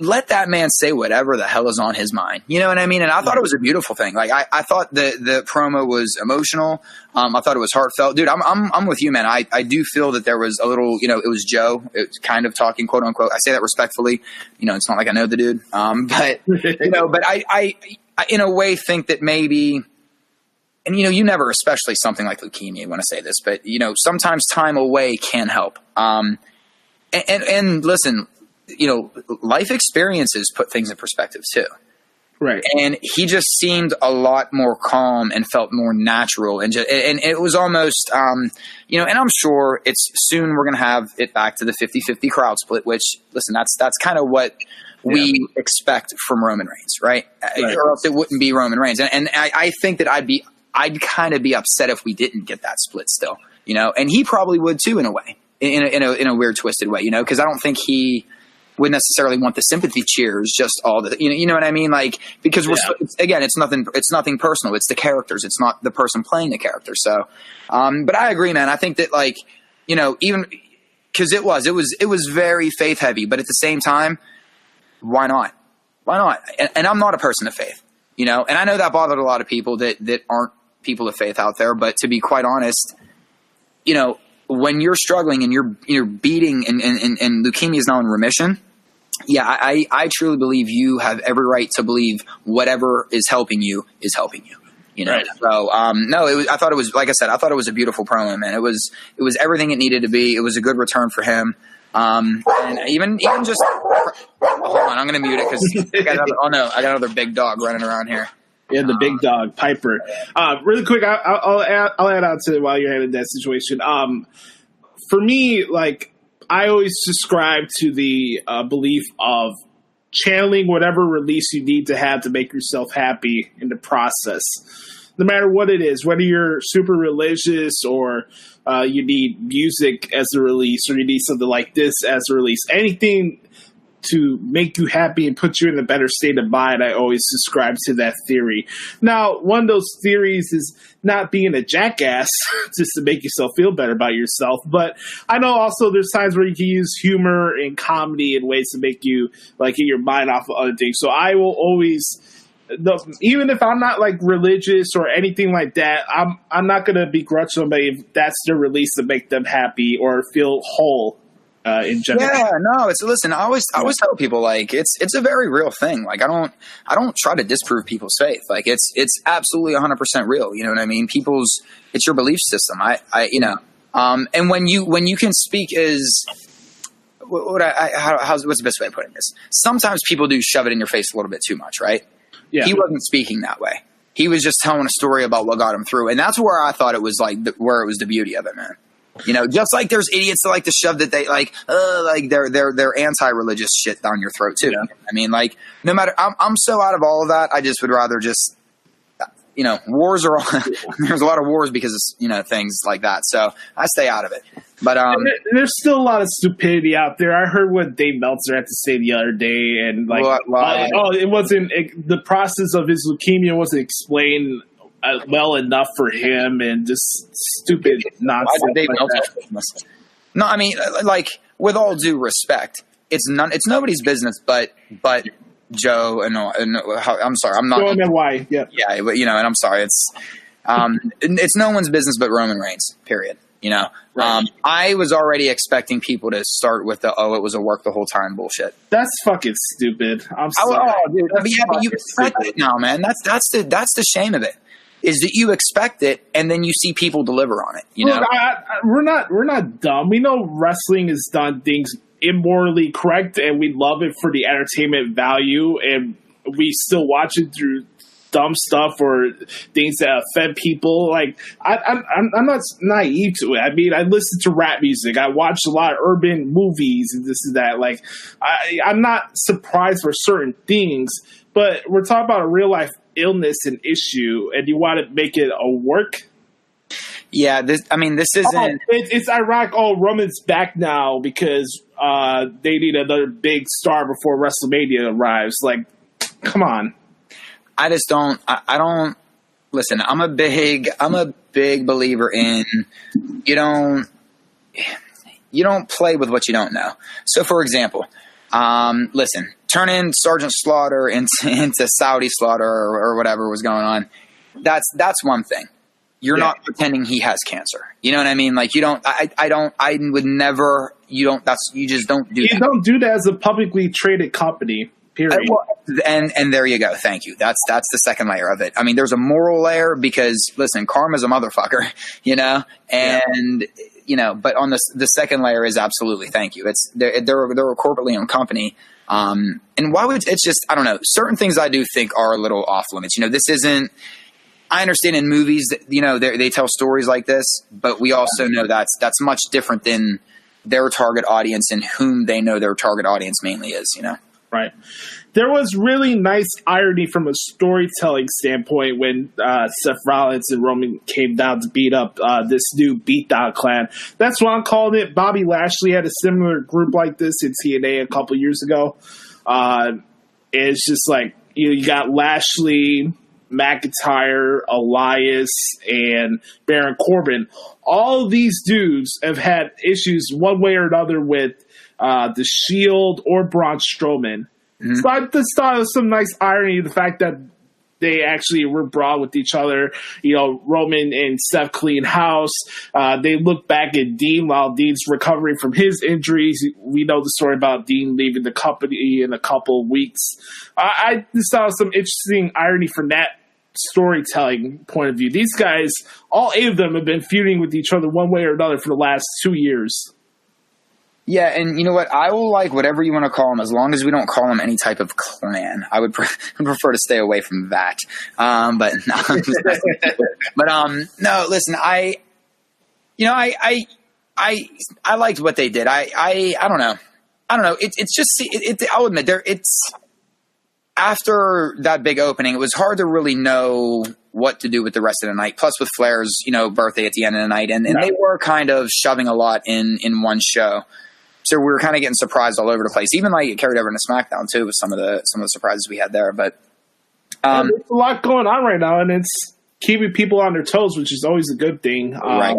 let that man say whatever the hell is on his mind. You know what I mean? And I thought it was a beautiful thing. Like I thought the promo was emotional. I thought it was heartfelt. Dude, I'm with you, man. I do feel that there was a little, it was Joe. It was kind of talking, quote unquote. I say that respectfully. It's not like I know the dude. But I in a way think that maybe. And, you never, especially something like leukemia, want to say this, but, sometimes time away can help. And listen, life experiences put things in perspective too. Right. And he just seemed a lot more calm and felt more natural. And it was almost, and I'm sure it's soon we're going to have it back to the 50-50 crowd split, which, listen, that's kind of what we expect from Roman Reigns, right? Or else it wouldn't be Roman Reigns. And I think that I'd kind of be upset if we didn't get that split still, and he probably would too in a way, in a weird twisted way, because I don't think he would necessarily want the sympathy cheers, just all the, you know what I mean? Like, because it's nothing personal. It's the characters. It's not the person playing the character. So, but I agree, man. I think that even cause it was very faith heavy, but at the same time, why not? And I'm not a person of faith, and I know that bothered a lot of people that aren't people of faith out there, but to be quite honest, when you're struggling and you're beating and leukemia is now in remission, I truly believe you have every right to believe whatever is helping you is helping you. Right. So no, I thought it was, like I said, I thought it was a beautiful promo, man. It was everything it needed to be. It was a good return for him. And even just hold on, I'm gonna mute it because I got another big dog running around here. Yeah, the big dog, Piper. Really quick, I'll add on to it while you're handling that situation. For me, like, I always subscribe to the belief of channeling whatever release you need to have to make yourself happy in the process. No matter what it is, whether you're super religious or you need music as a release or you need something like this as a release, anything to make you happy and put you in a better state of mind, I always subscribe to that theory. Now, one of those theories is not being a jackass just to make yourself feel better about yourself. But I know also there's times where you can use humor and comedy in ways to make you like get your mind off of other things. So I will always, even if I'm not like religious or anything like that, I'm not gonna begrudge somebody if that's their release to make them happy or feel whole. In general. Yeah, no, listen, I always tell people like it's a very real thing. Like I don't try to disprove people's faith. Like it's absolutely 100% real. You know what I mean? It's your belief system. And when you can speak as what's the best way of putting this? Sometimes people do shove it in your face a little bit too much, right? Yeah. He wasn't speaking that way. He was just telling a story about what got him through, and that's where I thought it was like where it was the beauty of it, man. You know, just like there's idiots that like to shove that they like they're anti-religious shit down your throat too. Yeah. I mean, like no matter, I'm so out of all of that. I just would rather just, you know, wars are there's a lot of wars because of, things like that. So I stay out of it. But there's still a lot of stupidity out there. I heard what Dave Meltzer had to say the other day, and like, it wasn't the process of his leukemia wasn't explained well enough for him, and just stupid nonsense. Like that. No, I mean, like with all due respect, it's nobody's business, but Joe and I'm sorry, I'm not. Joe and why? Yeah, and I'm sorry, it's no one's business but Roman Reigns. Period. Right. I was already expecting people to start with it was a work the whole time bullshit. That's fucking stupid. I'm sorry. Dude, but you expect it now, man. That's the shame of it. Is that you expect it, and then you see people deliver on it. Look, we're not dumb. We know wrestling has done things immorally correct, and we love it for the entertainment value, and we still watch it through dumb stuff or things that offend people. Like I'm not naive to it. I mean, I listen to rap music. I watch a lot of urban movies and this and that. Like I'm not surprised for certain things, but we're talking about a real life illness and issue, and you want to make it a work. Yeah, this isn't. It's ironic. Roman's back now because they need another big star before WrestleMania arrives. Like, come on. I just don't. I don't listen. I'm a big believer in you don't play with what you don't know. So, for example, listen, turn in Sergeant Slaughter into Saudi Slaughter or whatever was going on. That's one thing. You're not pretending he has cancer. You know what I mean? Like you don't. I would never. You don't. You just don't do that. You don't do that as a publicly traded company. Period. And there you go. Thank you. That's the second layer of it. I mean, there's a moral layer because listen, karma's a motherfucker, and but on the second layer is absolutely thank you. It's they're a corporately owned company. And why would it's just, I don't know, certain things I do think are a little off limits. This isn't, I understand in movies that, they tell stories like this, but we also know that's much different than their target audience and whom they know their target audience mainly is, Right. There was really nice irony from a storytelling standpoint when Seth Rollins and Roman came down to beat up this new beatdown clan. That's what I'm calling it. Bobby Lashley had a similar group like this in TNA a couple years ago. It's just like, you got Lashley, McIntyre, Elias, and Baron Corbin. All of these dudes have had issues one way or another with the Shield or Braun Strowman. Mm-hmm. So I just thought it was some nice irony, the fact that they actually were brought with each other. Roman and Seth clean house. They look back at Dean while Dean's recovering from his injuries. We know the story about Dean leaving the company in a couple of weeks. I just thought it was some interesting irony from that storytelling point of view. These guys, all 8 of them, have been feuding with each other one way or another for the last 2 years. Yeah, and you know what? I will like whatever you want to call them, as long as we don't call them any type of clan. I would prefer to stay away from that. But no, listen. I liked what they did. I don't know. It's just I'll admit it's after that big opening, it was hard to really know what to do with the rest of the night. Plus, with Flair's birthday at the end of the night, and they were kind of shoving a lot in one show. So we were kind of getting surprised all over the place. Even like it carried over into SmackDown too with some of the surprises we had there. But there's a lot going on right now, and it's keeping people on their toes, which is always a good thing. Right.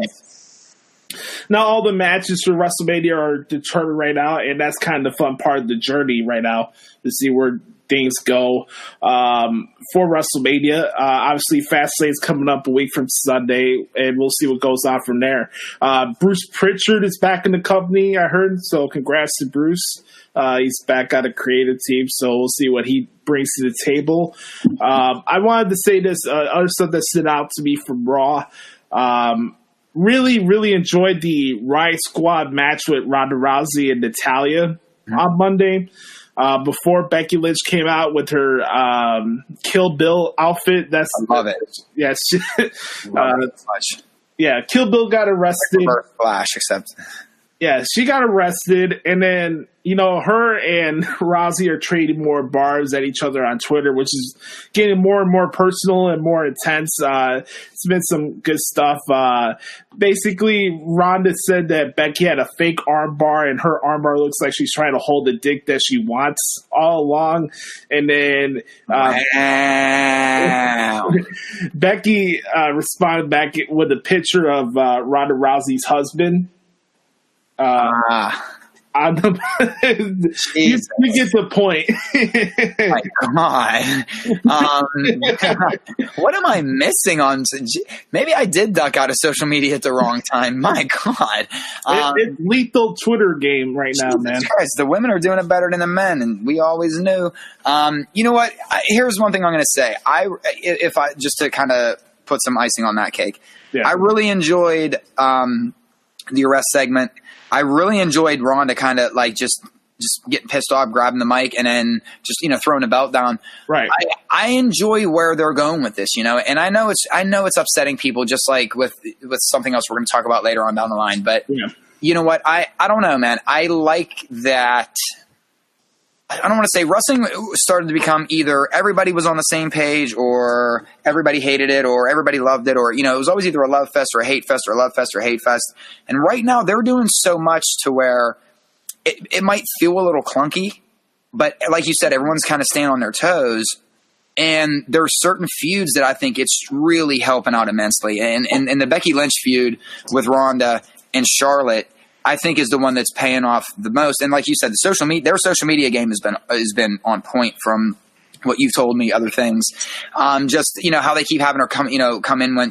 Not all the matches for WrestleMania are determined right now, and that's kind of the fun part of the journey right now to see where things go for WrestleMania. Obviously, Fastlane's coming up a week from Sunday, and we'll see what goes on from there. Bruce Pritchard is back in the company, I heard, so congrats to Bruce. He's back on a creative team, so we'll see what he brings to the table. I wanted to say this, other stuff that stood out to me from Raw. Really, really enjoyed the Riot Squad match with Ronda Rousey and Natalya on Monday. Before Becky Lynch came out with her Kill Bill outfit. I love it. Yes. Love it so much. Yeah, Kill Bill got arrested. Flash, except. Yeah, she got arrested, and then, her and Rousey are trading more barbs at each other on Twitter, which is getting more and more personal and more intense. It's been some good stuff. Basically, Ronda said that Becky had a fake armbar, and her armbar looks like she's trying to hold the dick that she wants all along. And then Becky responded back with a picture of Ronda Rousey's husband. You get the point. My God. What am I missing on? Maybe I did duck out of social media at the wrong time. My God. It's lethal Twitter game right now, man. Christ, the women are doing it better than the men, and we always knew. You know what? Here's one thing I'm going to say. If I just to kind of put some icing on that cake, I really enjoyed the arrest segment. I really enjoyed Ronda kind of like just getting pissed off, grabbing the mic, and then just throwing the belt down. Right. I enjoy where they're going with this, and I know it's upsetting people, just like with something else we're going to talk about later on down the line. But you know what? I don't know, man. I like that. I don't want to say wrestling started to become either everybody was on the same page or everybody hated it or everybody loved it, or, it was always either a love fest or a hate fest or a love fest or a hate fest. And right now they're doing so much to where it might feel a little clunky, but like you said, everyone's kind of staying on their toes. And there are certain feuds that I think it's really helping out immensely. And the Becky Lynch feud with Ronda and Charlotte, I think, is the one that's paying off the most. And like you said, their social media game has been on point from what you've told me, other things. Just how they keep having her come in when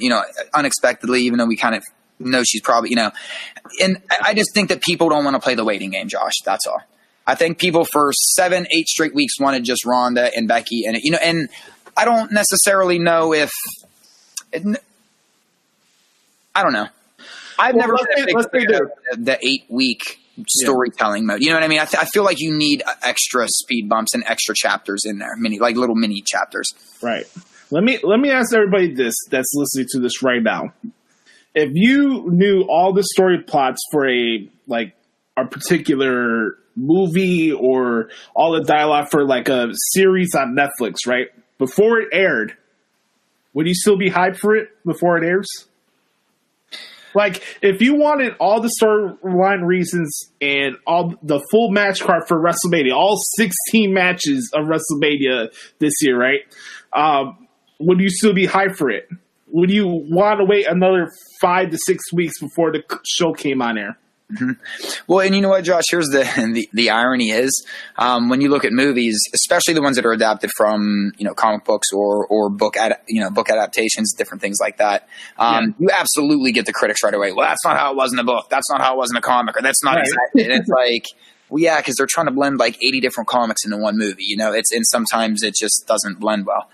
unexpectedly, even though we kind of know she's probably And I just think that people don't want to play the waiting game, Josh. That's all. I think people for 7-8 straight weeks wanted just Ronda and Becky, and and I don't necessarily know if I don't know. I've never been the 8-week storytelling mode. You know what I mean? I feel like you need extra speed bumps and extra chapters in there, little mini chapters. Right. Let me ask everybody this that's listening to this right now. If you knew all the story plots for a particular movie or all the dialogue for like a series on Netflix, right? Before it aired, would you still be hyped for it before it airs? Like, if you wanted all the storyline reasons and all the full match card for WrestleMania, all 16 matches of WrestleMania this year, right? Would you still be hyped for it? Would you want to wait another 5 to 6 weeks before the show came on air? Mm-hmm. Well, and you know what, Josh? Here's the irony is when you look at movies, especially the ones that are adapted from comic books or book adaptations, different things like that. You absolutely get the critics right away. Well, that's not how it was in the book. That's not how it was in the comic, or that's not exactly. And it's like, well, yeah, because they're trying to blend like 80 different comics into one movie. And sometimes it just doesn't blend well.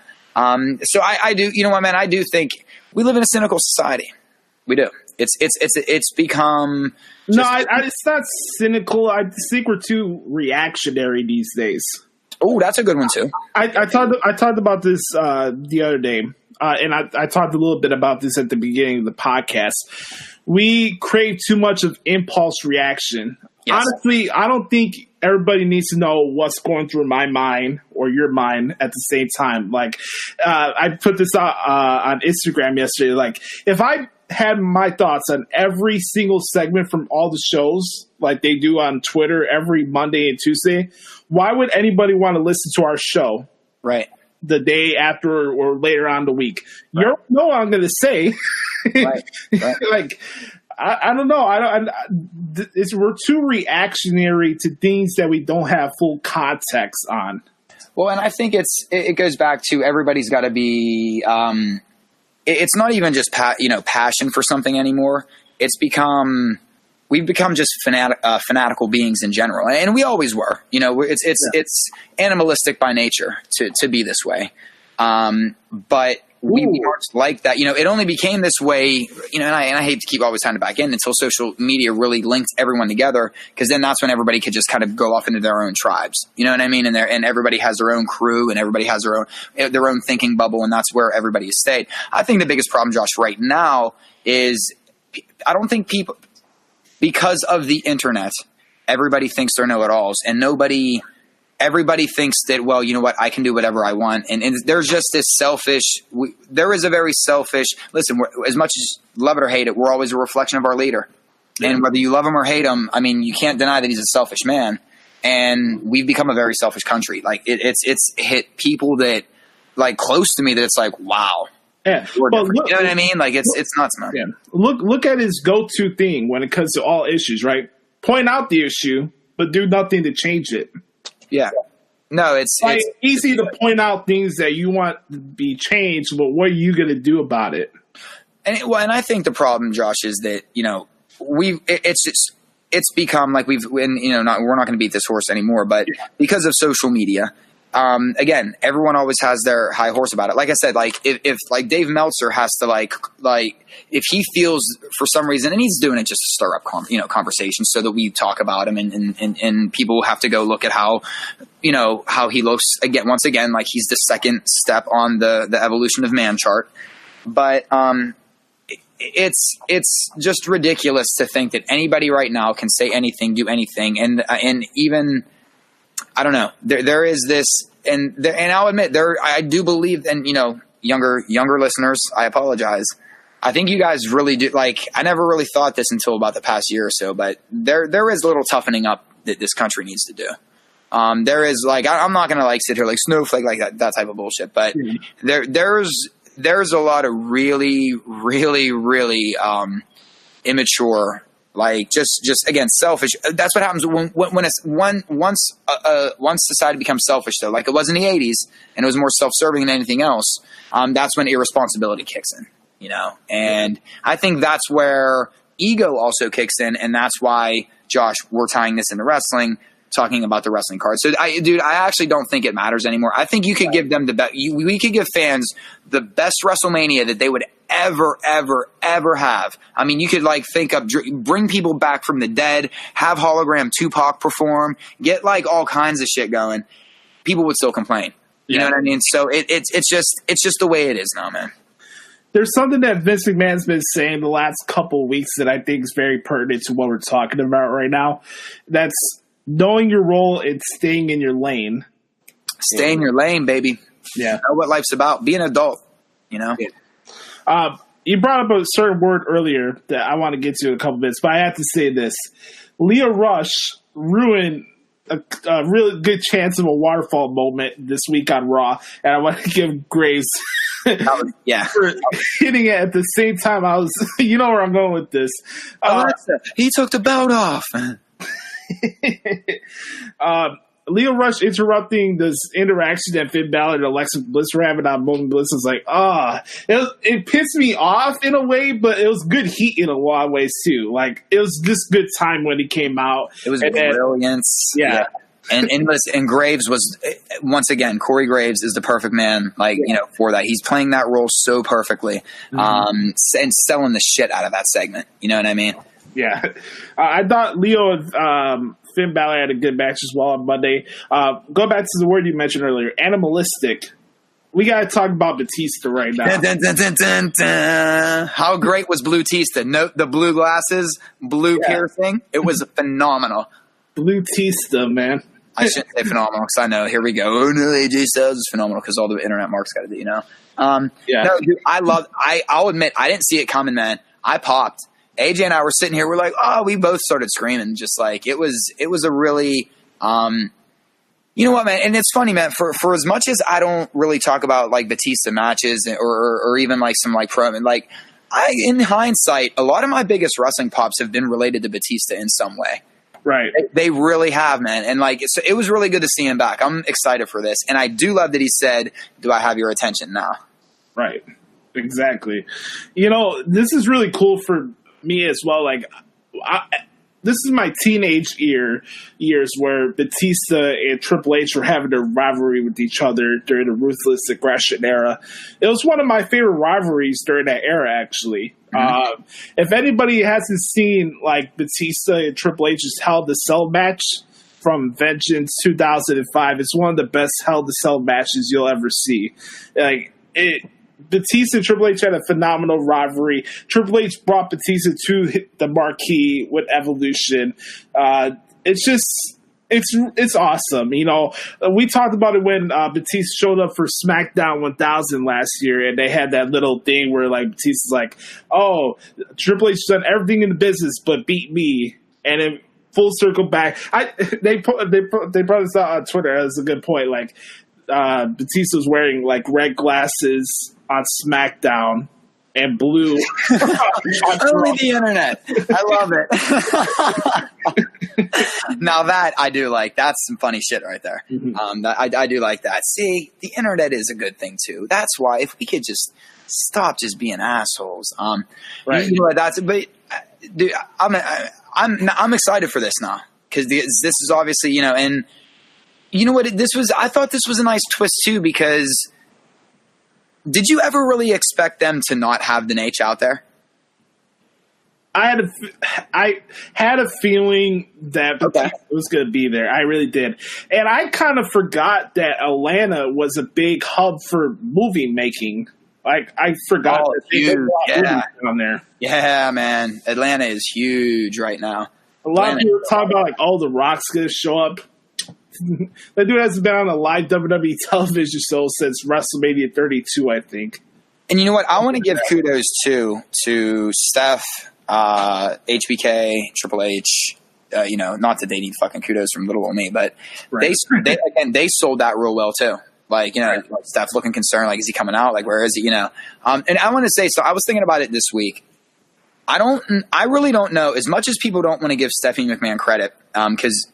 So I do. You know what, man? I do think we live in a cynical society. We do. It's become. It's not cynical. I think we're too reactionary these days. Oh, that's a good one too. I talked about this the other day, and I talked a little bit about this at the beginning of the podcast. We crave too much of impulse reaction. Yes. Honestly, I don't think everybody needs to know what's going through my mind or your mind at the same time. Like, I put this out on Instagram yesterday. Like, if I had my thoughts on every single segment from all the shows like they do on Twitter every Monday and Tuesday, why would anybody want to listen to our show Right. the day after or later on the week? Right. You know what I'm going to say. Right. Like, I don't know. We're too reactionary to things that we don't have full context on. Well, and I think it goes back to everybody's got to be. It's not even just passion for something anymore. We've become just fanatical beings in general, and we always were. It's animalistic by nature to be this way, but. We aren't like that. It only became this way, and I hate to keep always tying it back in until social media really linked everyone together, because then that's when everybody could just kind of go off into their own tribes. You know what I mean? And everybody has their own crew, and everybody has their own thinking bubble, and that's where everybody has stayed. I think the biggest problem, Josh, right now is I don't think people, because of the internet, everybody thinks they're know-it-alls, and everybody thinks that, well, you know what, I can do whatever I want. And there's just this there is a very selfish, listen, as much as love it or hate it, we're always a reflection of our leader. Yeah. And whether you love him or hate him, I mean, you can't deny that he's a selfish man. And we've become a very selfish country. Like it's hit people that like close to me that it's like, wow. Yeah. Well, you know what I mean? Like it's nuts, man. Yeah. Look at his go-to thing when it comes to all issues, right? Point out the issue, but do nothing to change it. Yeah. No, it's easy to point out things that you want to be changed, but what are you going to do about it? And I think the problem, Josh, is that, it's become like we're not going to beat this horse anymore, but because of social media, again, everyone always has their high horse about it. Like I said, like if like Dave Meltzer has to like if he feels for some reason, and he's doing it just to stir up conversations so that we talk about him, and people have to go look at how he looks once again like he's the second step on the evolution of man chart. But it's just ridiculous to think that anybody right now can say anything, do anything, and even. I don't know. There is this, and I'll admit I do believe, and younger listeners, I apologize. I think you guys really do. Like, I never really thought this until about the past year or so, but there is a little toughening up that this country needs to do. There is like, I'm not gonna like sit here like snowflake like that type of bullshit, but there's a lot of really, really, really immature. Like just again, selfish. That's what happens when it's once society becomes selfish, though. Like it was in the 80s, and it was more self-serving than anything else. That's when irresponsibility kicks in, And I think that's where ego also kicks in, and that's why, Josh, we're tying this into wrestling, talking about the wrestling card. So, I actually don't think it matters anymore. I think you could give them we could give fans the best WrestleMania that they would ever have. I mean, you could like bring people back from the dead, have hologram Tupac perform, get like all kinds of shit going. People would still complain. You know what I mean? So it's just the way it is now, man. There's something that Vince McMahon's been saying the last couple of weeks that I think is very pertinent to what we're talking about right now. That's knowing your role and staying in your lane. Stay in your lane, baby. Yeah. Know what life's about. Be an adult, Yeah. You brought up a certain word earlier that I want to get to in a couple minutes, but I have to say this. Lio Rush ruined a really good chance of a waterfall moment this week on Raw, and I want to give Graves for hitting it at the same time. I was, you know where I'm going with this. He took the belt off. Lio Rush interrupting this interaction that Finn Balor and Alexa Bliss were having on Bowman Bliss was like, it pissed me off in a way, but it was good heat in a lot of ways too. Like it was just good time when he came out. It was brilliant. Yeah. And Graves was, once again, Corey Graves is the perfect man, for that. He's playing that role so perfectly, and selling the shit out of that segment. You know what I mean? Yeah. I thought Leo and Finn Balor had a good match as well on Monday. Go back to the word you mentioned earlier, animalistic. We got to talk about Batista right now. Dun, dun, dun, dun, dun. How great was Batista? Note the blue glasses, blue piercing. It was phenomenal. Batista, man. I shouldn't say phenomenal because I know, here we go. Oh, no, AJ Styles is phenomenal because all the internet marks got to do, No, dude, I'll admit, I didn't see it coming, man. I popped. AJ and I were sitting here. We're like, oh, we both started screaming. Just like it was a really, you know what, man? And it's funny, man. For as much as I don't really talk about like Batista matches or even like some like pro, like in hindsight, a lot of my biggest wrestling pops have been related to Batista in some way. Right. They really have, man. And like, so it was really good to see him back. I'm excited for this. And I do love that he said, do I have your attention now? Right. Exactly. You know, this is really cool for me as well. Like, this is my teenage years where Batista and Triple H were having a rivalry with each other during the Ruthless Aggression era. It was one of my favorite rivalries during that era, actually. Mm-hmm. If anybody hasn't seen like Batista and Triple H's Hell in a Cell match from Vengeance 2005, it's one of the best Hell in a Cell matches you'll ever see. Like Batista and Triple H had a phenomenal rivalry. Triple H brought Batista to the marquee with Evolution. It's awesome. You know, we talked about it when Batista showed up for SmackDown 1000 last year, and they had that little thing where like Batista's like, "Oh, Triple H done everything in the business but beat me," and then full circle back. They brought this out on Twitter. That was a good point. Like Batista was wearing like red glasses on SmackDown and blue. Only the internet. I love it. Now that I do like, that's some funny shit right there. Mm-hmm. I do like that. See, the internet is a good thing too. That's why if we could just stop just being assholes. Right. You know, but dude, I'm excited for this now because this is obviously, you know, and you know what I thought this was a nice twist too, because did you ever really expect them to not have the Nate out there? I had a feeling that it was going to be there. I really did. And I kind of forgot that Atlanta was a big hub for movie making. Like, I forgot that they did a lot of movies down there. Yeah, man. Atlanta is huge right now. A lot of people talk about, like, The Rock's going to show up. That dude hasn't been on a live WWE television show since WrestleMania 32, I think. And you know what? I want to give kudos to Steph, HBK, Triple H. You know, not that they need fucking kudos from little old me, but they sold that real well too. Like, you know, like Steph looking concerned, like, is he coming out? Like, where is he? You know, and I want to say, so I was thinking about it this week. I really don't know, as much as people don't want to give Stephanie McMahon credit, because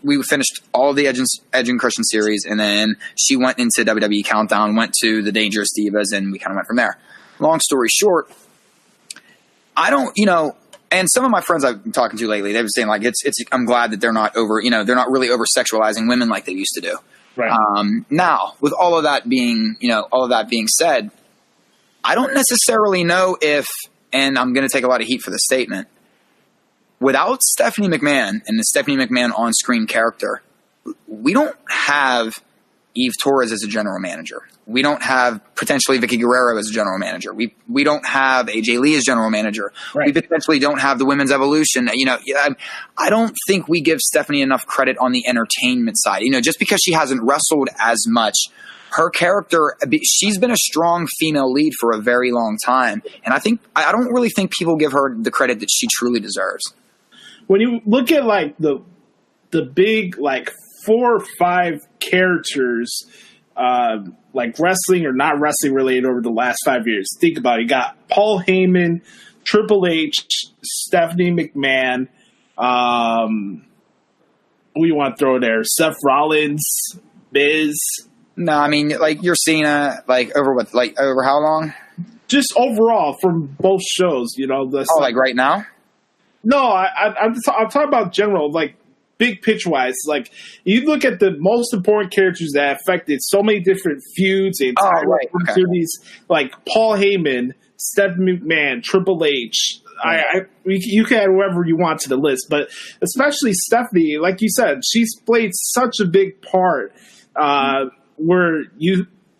we finished all of the Edge and Christian series, and then she went into WWE Countdown, went to the Dangerous Divas, and we kind of went from there. Long story short, I don't, you know, and some of my friends I've been talking to lately, they've been saying like, I'm glad that they're not really over sexualizing women like they used to do. Right. Now, with all of that being said, I don't necessarily know if, and I'm going to take a lot of heat for the statement, without Stephanie McMahon and the Stephanie McMahon on-screen character, we don't have Eve Torres as a general manager. We don't have potentially Vicky Guerrero as a general manager. We don't have AJ Lee as general manager. Right. We potentially don't have the Women's Evolution. You know, I don't think we give Stephanie enough credit on the entertainment side. You know, just because she hasn't wrestled as much, her character, she's been a strong female lead for a very long time. And I don't really think people give her the credit that she truly deserves. When you look at like the big, like 4 or 5 characters, like wrestling or not wrestling related over the last 5 years, think about it. You got Paul Heyman, Triple H, Stephanie McMahon, who you want to throw there? Seth Rollins, Miz. No, I mean, like, you're Cena, like, over how long? Just overall from both shows, you know. Like right now? No, I'm talking about general, like, big picture-wise. Like, you look at the most important characters that affected so many different feuds and opportunities, like Paul Heyman, Stephanie McMahon, Triple H. You can add whoever you want to the list, but especially Stephanie, like you said, she's played such a big part where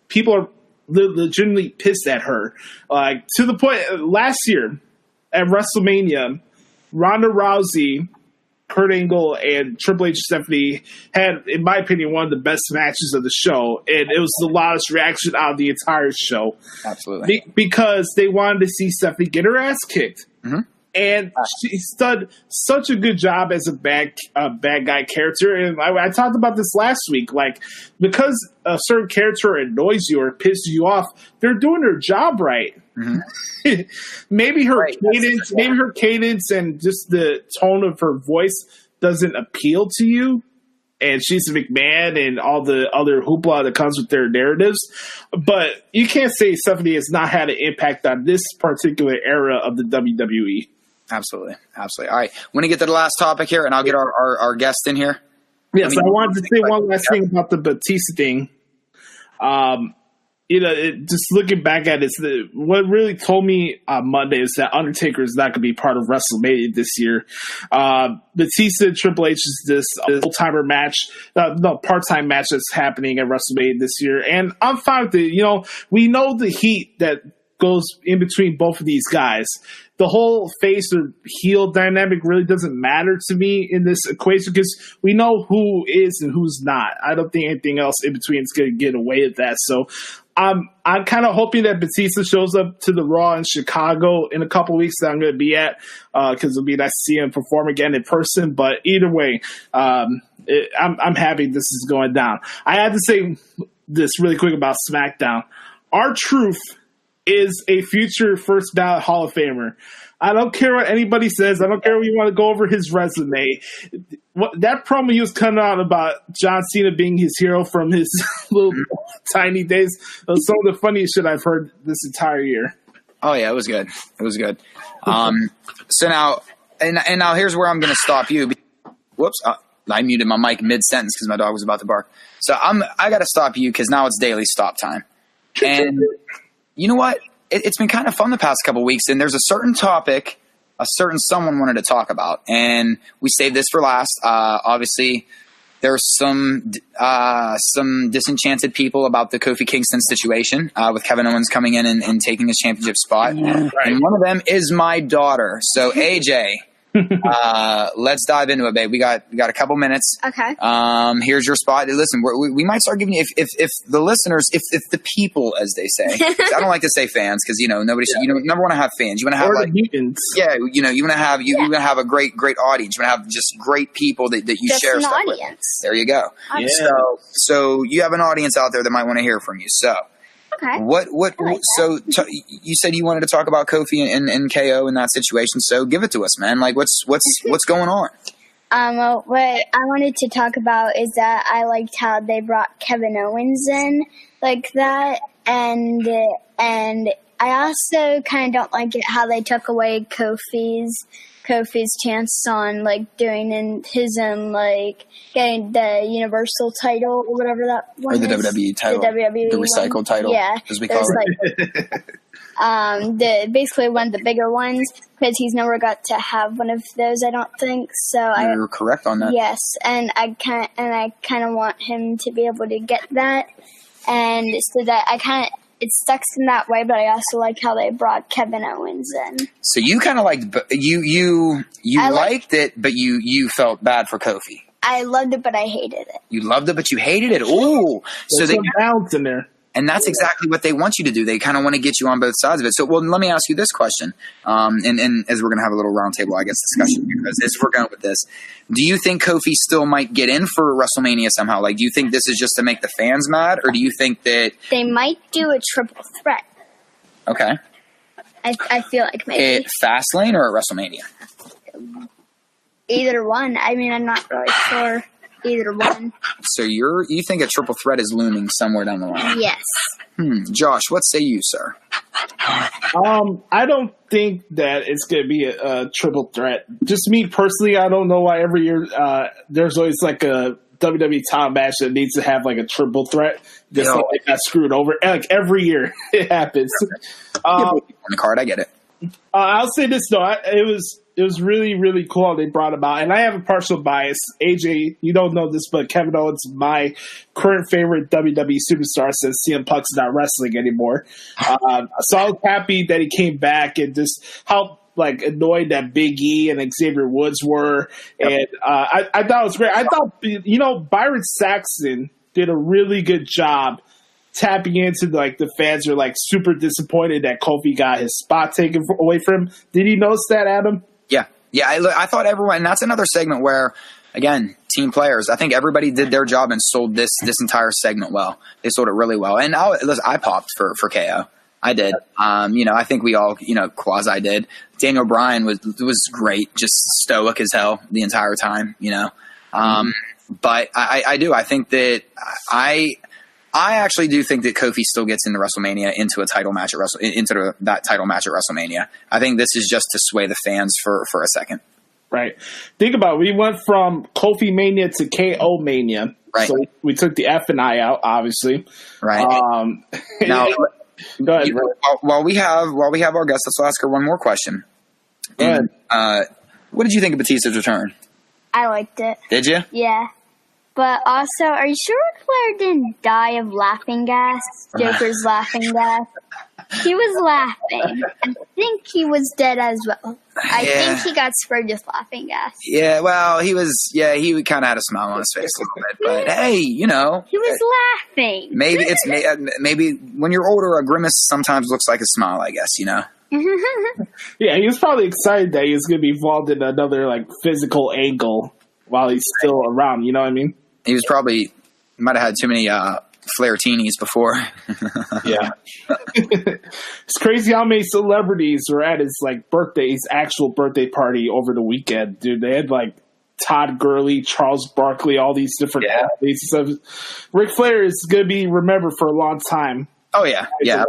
people are legitimately pissed at her. Like, to the point, last year at WrestleMania, Ronda Rousey, Kurt Angle, and Triple H and Stephanie had, in my opinion, one of the best matches of the show, and it was the loudest reaction out of the entire show. Absolutely. Because they wanted to see Stephanie get her ass kicked. Mm-hmm. And she's done such a good job as a bad guy character. And I talked about this last week. Like, because a certain character annoys you or pisses you off, they're doing their job right. Mm-hmm. maybe her cadence and just the tone of her voice doesn't appeal to you. And she's McMahon and all the other hoopla that comes with their narratives. But you can't say Stephanie has not had an impact on this particular era of the WWE. Absolutely. Absolutely. All right. Want to get to the last topic here, and I'll get our guest in here. Yes, I wanted to say one last thing about the Batista thing. Just looking back at it, what really told me on Monday is that Undertaker is not going to be part of WrestleMania this year. Batista and Triple H is this full-timer match, part-time match that's happening at WrestleMania this year. And I'm fine with it. We know the heat that goes in between both of these guys. The whole face or heel dynamic really doesn't matter to me in this equation because we know who is and who's not. I don't think anything else in between is going to get away with that. So I'm kind of hoping that Batista shows up to the Raw in Chicago in a couple of weeks that I'm going to be at because it'll be nice to see him perform again in person. But either way, I'm happy this is going down. I had to say this really quick about SmackDown. R-Truth is a future first ballot Hall of Famer. I don't care what anybody says. I don't care if you want to go over his resume. That promo he was cutting out about John Cena being his hero from his little tiny days was some of the funniest shit I've heard this entire year. Oh yeah, it was good. It was good. So now, and now here's where I'm going to stop you. Whoops. I muted my mic mid-sentence because my dog was about to bark. So I got to stop you because now it's Daley Stop time. And you know what? It's been kind of fun the past couple of weeks, and there's a certain topic a certain someone wanted to talk about, and we saved this for last. Obviously, there's some disenchanted people about the Kofi Kingston situation with Kevin Owens coming in and taking his championship spot. Right. And one of them is my daughter. So, AJ, let's dive into it, babe. We got a couple minutes. Okay. Here's your spot. Listen, we might start giving you if the listeners, if the people, as they say. I don't like to say fans because nobody should. You never want to have fans. You want to have mutants. Yeah. You want to have you want to have a great audience. You want to have just great people that you just share stuff audience. With. There you go. Yeah. So you have an audience out there that might want to hear from you. So. Okay. You said you wanted to talk about Kofi and KO in that situation. So give it to us, man. Like what's going on? Well, what I wanted to talk about is that I liked how they brought Kevin Owens in like that, and I also kind of don't like it how they took away Kofi's chance on doing his own getting the Universal title or whatever that one or the is. WWE title, the WWE the recycled one. title, yeah, as we call it. Basically one of the bigger ones because he's never got to have one of those. I don't think so. You're correct on that. Yes, and I kind of want him to be able to get that, and so that it sucks in that way, but I also like how they brought Kevin Owens in. So you kind of liked you liked it, but you felt bad for Kofi. I loved it, but I hated it. You loved it, but you hated it. Ooh, so there's some balance in there. And that's exactly what they want you to do. They kind of want to get you on both sides of it. So, let me ask you this question. And as we're going to have a little roundtable, I guess, discussion, because as we're going with this, do you think Kofi still might get in for WrestleMania somehow? Do you think this is just to make the fans mad, or do you think that they might do a triple threat? Okay. I feel like maybe. At Fastlane or at WrestleMania? Either one. I mean, I'm not really sure. Either one. So you think a triple threat is looming somewhere down the line? Yes. Josh, what say you, sir? I don't think that it's going to be a triple threat. Just me personally, I don't know why every year there's always a WWE title match that needs to have a triple threat. Just it got screwed over. Every year it happens. On the card, I get it. I'll say this though, it was really, really cool how they brought him out. And I have a partial bias. AJ, you don't know this, but Kevin Owens is my current favorite WWE superstar since CM Punk's not wrestling anymore. So I was happy that he came back and just how annoyed that Big E and Xavier Woods were. Yep. And I thought it was great. I thought, Byron Saxton did a really good job tapping into like the fans are like super disappointed that Kofi got his spot taken away from him. Did you notice that, Adam? Yeah. I thought everyone, and that's another segment where, again, team players, I think everybody did their job and sold this entire segment well. They sold it really well. And I popped for KO. I did. I think we all, quasi did. Daniel Bryan was great, just stoic as hell the entire time, But I do. I think that I actually do think that Kofi still gets into WrestleMania into that title match at WrestleMania. I think this is just to sway the fans for a second. Right. Think about it. We went from KofiMania to KOMania. Right. So we took the F and I out, obviously. Right. Now, go ahead. While we have our guest, let's ask her one more question. Go ahead. What did you think of Batista's return? I liked it. Did you? Yeah. But also, are you sure Flair didn't die of laughing gas? Joker's laughing gas? He was laughing. I think he was dead as well. I think he got sprayed with laughing gas. Yeah, well, he kind of had a smile on his face a little bit. But hey, He was laughing. Maybe when you're older, a grimace sometimes looks like a smile, I guess, Yeah, he was probably excited that he was going to be involved in another like physical angle while he's still around. You know what I mean? He was might have had too many Flair-tinis before. Yeah. It's crazy how many celebrities were at his actual birthday party over the weekend, dude. They had like Todd Gurley, Charles Barkley, all these different athletes. So Ric Flair is going to be remembered for a long time. Oh yeah. Yeah.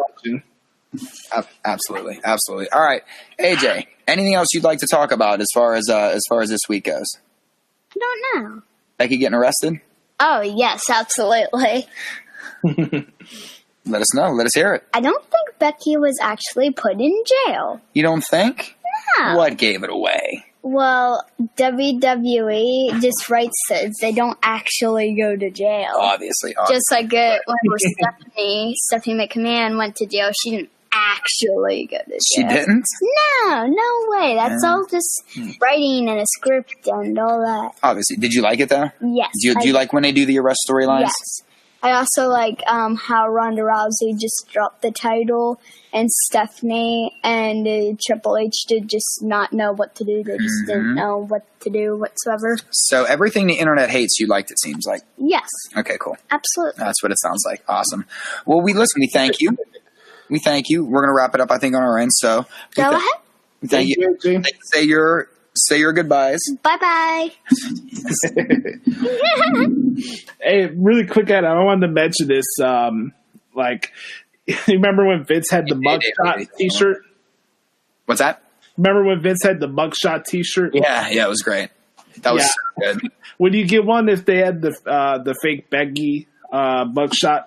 Absolutely. All right. AJ, anything else you'd like to talk about as far as this week goes? I don't know. Becky getting arrested? Oh, yes, absolutely. Let us know. Let us hear it. I don't think Becky was actually put in jail. You don't think? No. What gave it away? Well, WWE just writes that they don't actually go to jail. Obviously. Just like whenever Stephanie McMahon went to jail, she didn't actually go to jail. She didn't? No way. That's all just writing and a script and all that. Obviously. Did you like it, though? Yes. Do you like when they do the arrest storylines? Yes. I also like how Ronda Rousey just dropped the title and Stephanie and Triple H did just not know what to do. They just didn't know what to do whatsoever. So everything the internet hates, you liked, it seems like. Yes. Okay, cool. Absolutely. That's what it sounds like. Awesome. Well, we thank you. We thank you. We're going to wrap it up, I think, on our end. So go ahead. Thank you. Say your goodbyes. Bye-bye. Hey, really quick, Adam, I wanted to mention this. You remember when Vince had the mugshot T-shirt? What's that? Remember when Vince had the mugshot T-shirt? Yeah, it was great. That was so good. Would you get one if they had the fake Becky mugshot?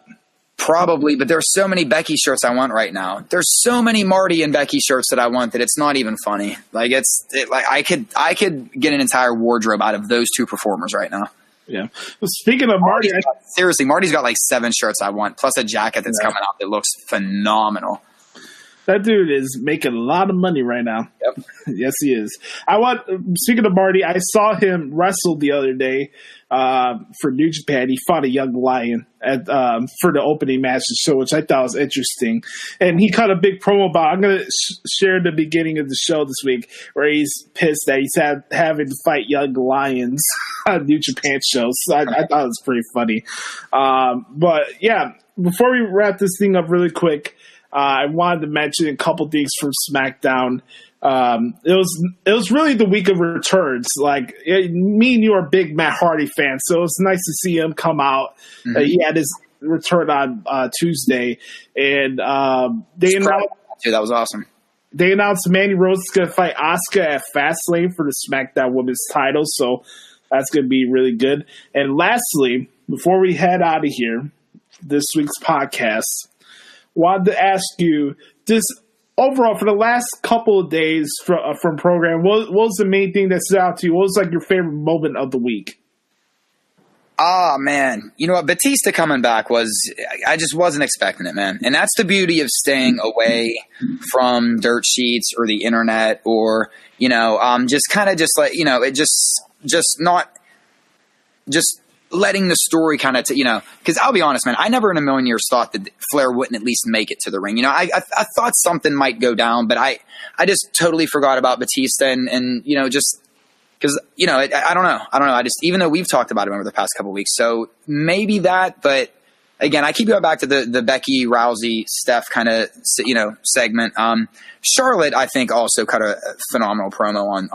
Probably, but there's so many Becky shirts I want right now. There's so many Marty and Becky shirts that I want that it's not even funny. I could get an entire wardrobe out of those two performers right now. Yeah. Well, speaking of Marty, seriously, Marty's got like 7 shirts I want, plus a jacket that's coming out that looks phenomenal. That dude is making a lot of money right now. Yep. Yes, he is. Speaking of Marty, I saw him wrestle the other day for New Japan. He fought a young lion for the opening match of the show, which I thought was interesting. And he cut a big promo about. I'm going to share the beginning of the show this week, where he's pissed that he's having to fight young lions on New Japan shows. So I thought it was pretty funny. But yeah, before we wrap this thing up really quick, I wanted to mention a couple things from SmackDown. It was really the week of returns. Me and you are big Matt Hardy fans, so it was nice to see him come out. Mm-hmm. He had his return on Tuesday, and they announced that was awesome. They announced Mandy Rose is going to fight Asuka at Fastlane for the SmackDown Women's title, so that's going to be really good. And lastly, before we head out of here, this week's podcast, wanted to ask you, just overall for the last couple of days from program, what was the main thing that stood out to you? What was your favorite moment of the week? Ah, man. You know what? Batista coming back I just wasn't expecting it, man. And that's the beauty of staying away from dirt sheets or the internet or, letting the story kind of, because I'll be honest, man, I never in a million years thought that Flair wouldn't at least make it to the ring. I thought something might go down, but I just totally forgot about Batista and just because, I don't know. I just, even though we've talked about him over the past couple of weeks, so maybe that, but again, I keep going back to the Becky Rousey Steph kind of, segment. Charlotte, I think, also cut a phenomenal promo on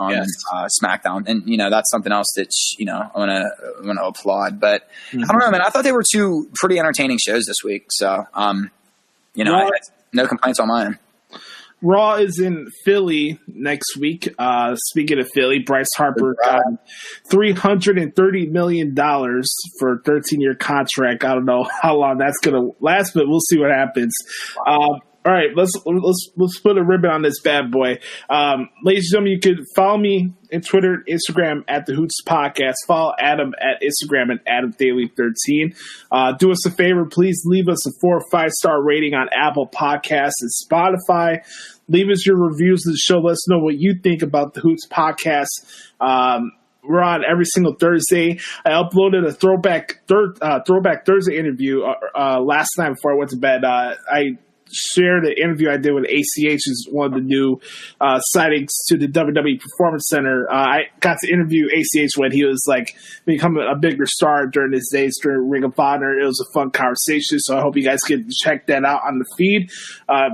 SmackDown, and that's something else that I want to applaud. But I don't know, man. I thought they were two pretty entertaining shows this week. So, no complaints on mine. Raw is in Philly next week. Speaking of Philly, Bryce Harper got $330 million for a 13-year contract. I don't know how long that's going to last, but we'll see what happens. Wow. All right, let's put a ribbon on this bad boy. Ladies and gentlemen, you can follow me on Twitter, Instagram at the Hoots Podcast. Follow Adam at Instagram at Adam Daley 13. Do us a favor, please leave us a 4 or 5 star rating on Apple Podcasts and Spotify. Leave us your reviews of the show. Let us know what you think about the Hoots Podcast. We're on every single Thursday. I uploaded a Throwback Thursday interview last night before I went to bed. I shared an interview I did with ACH, is one of the new sightings to the WWE Performance Center. I got to interview ACH when he was becoming a bigger star during his days during Ring of Honor. It was a fun conversation, so I hope you guys can check that out on the feed.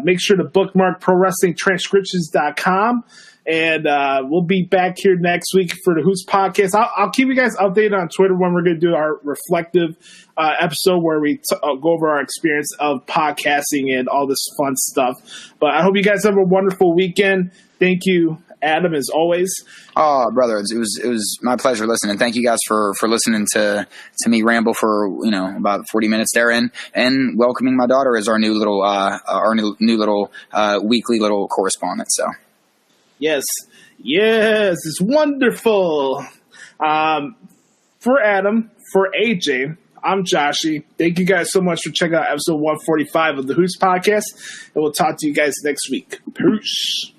Make sure to bookmark ProWrestlingTranscriptions.com. And we'll be back here next week for the Hoots Podcast. I'll keep you guys updated on Twitter when we're going to do our reflective episode where we go over our experience of podcasting and all this fun stuff. But I hope you guys have a wonderful weekend. Thank you, Adam, as always. Oh, brother, it was my pleasure listening. Thank you guys for listening to me ramble for about 40 minutes there, and welcoming my daughter as our new little weekly little correspondent. So. Yes, it's wonderful. For Adam, for AJ, I'm Joshie. Thank you guys so much for checking out episode 145 of the Hoots Podcast, and we'll talk to you guys next week. Peace.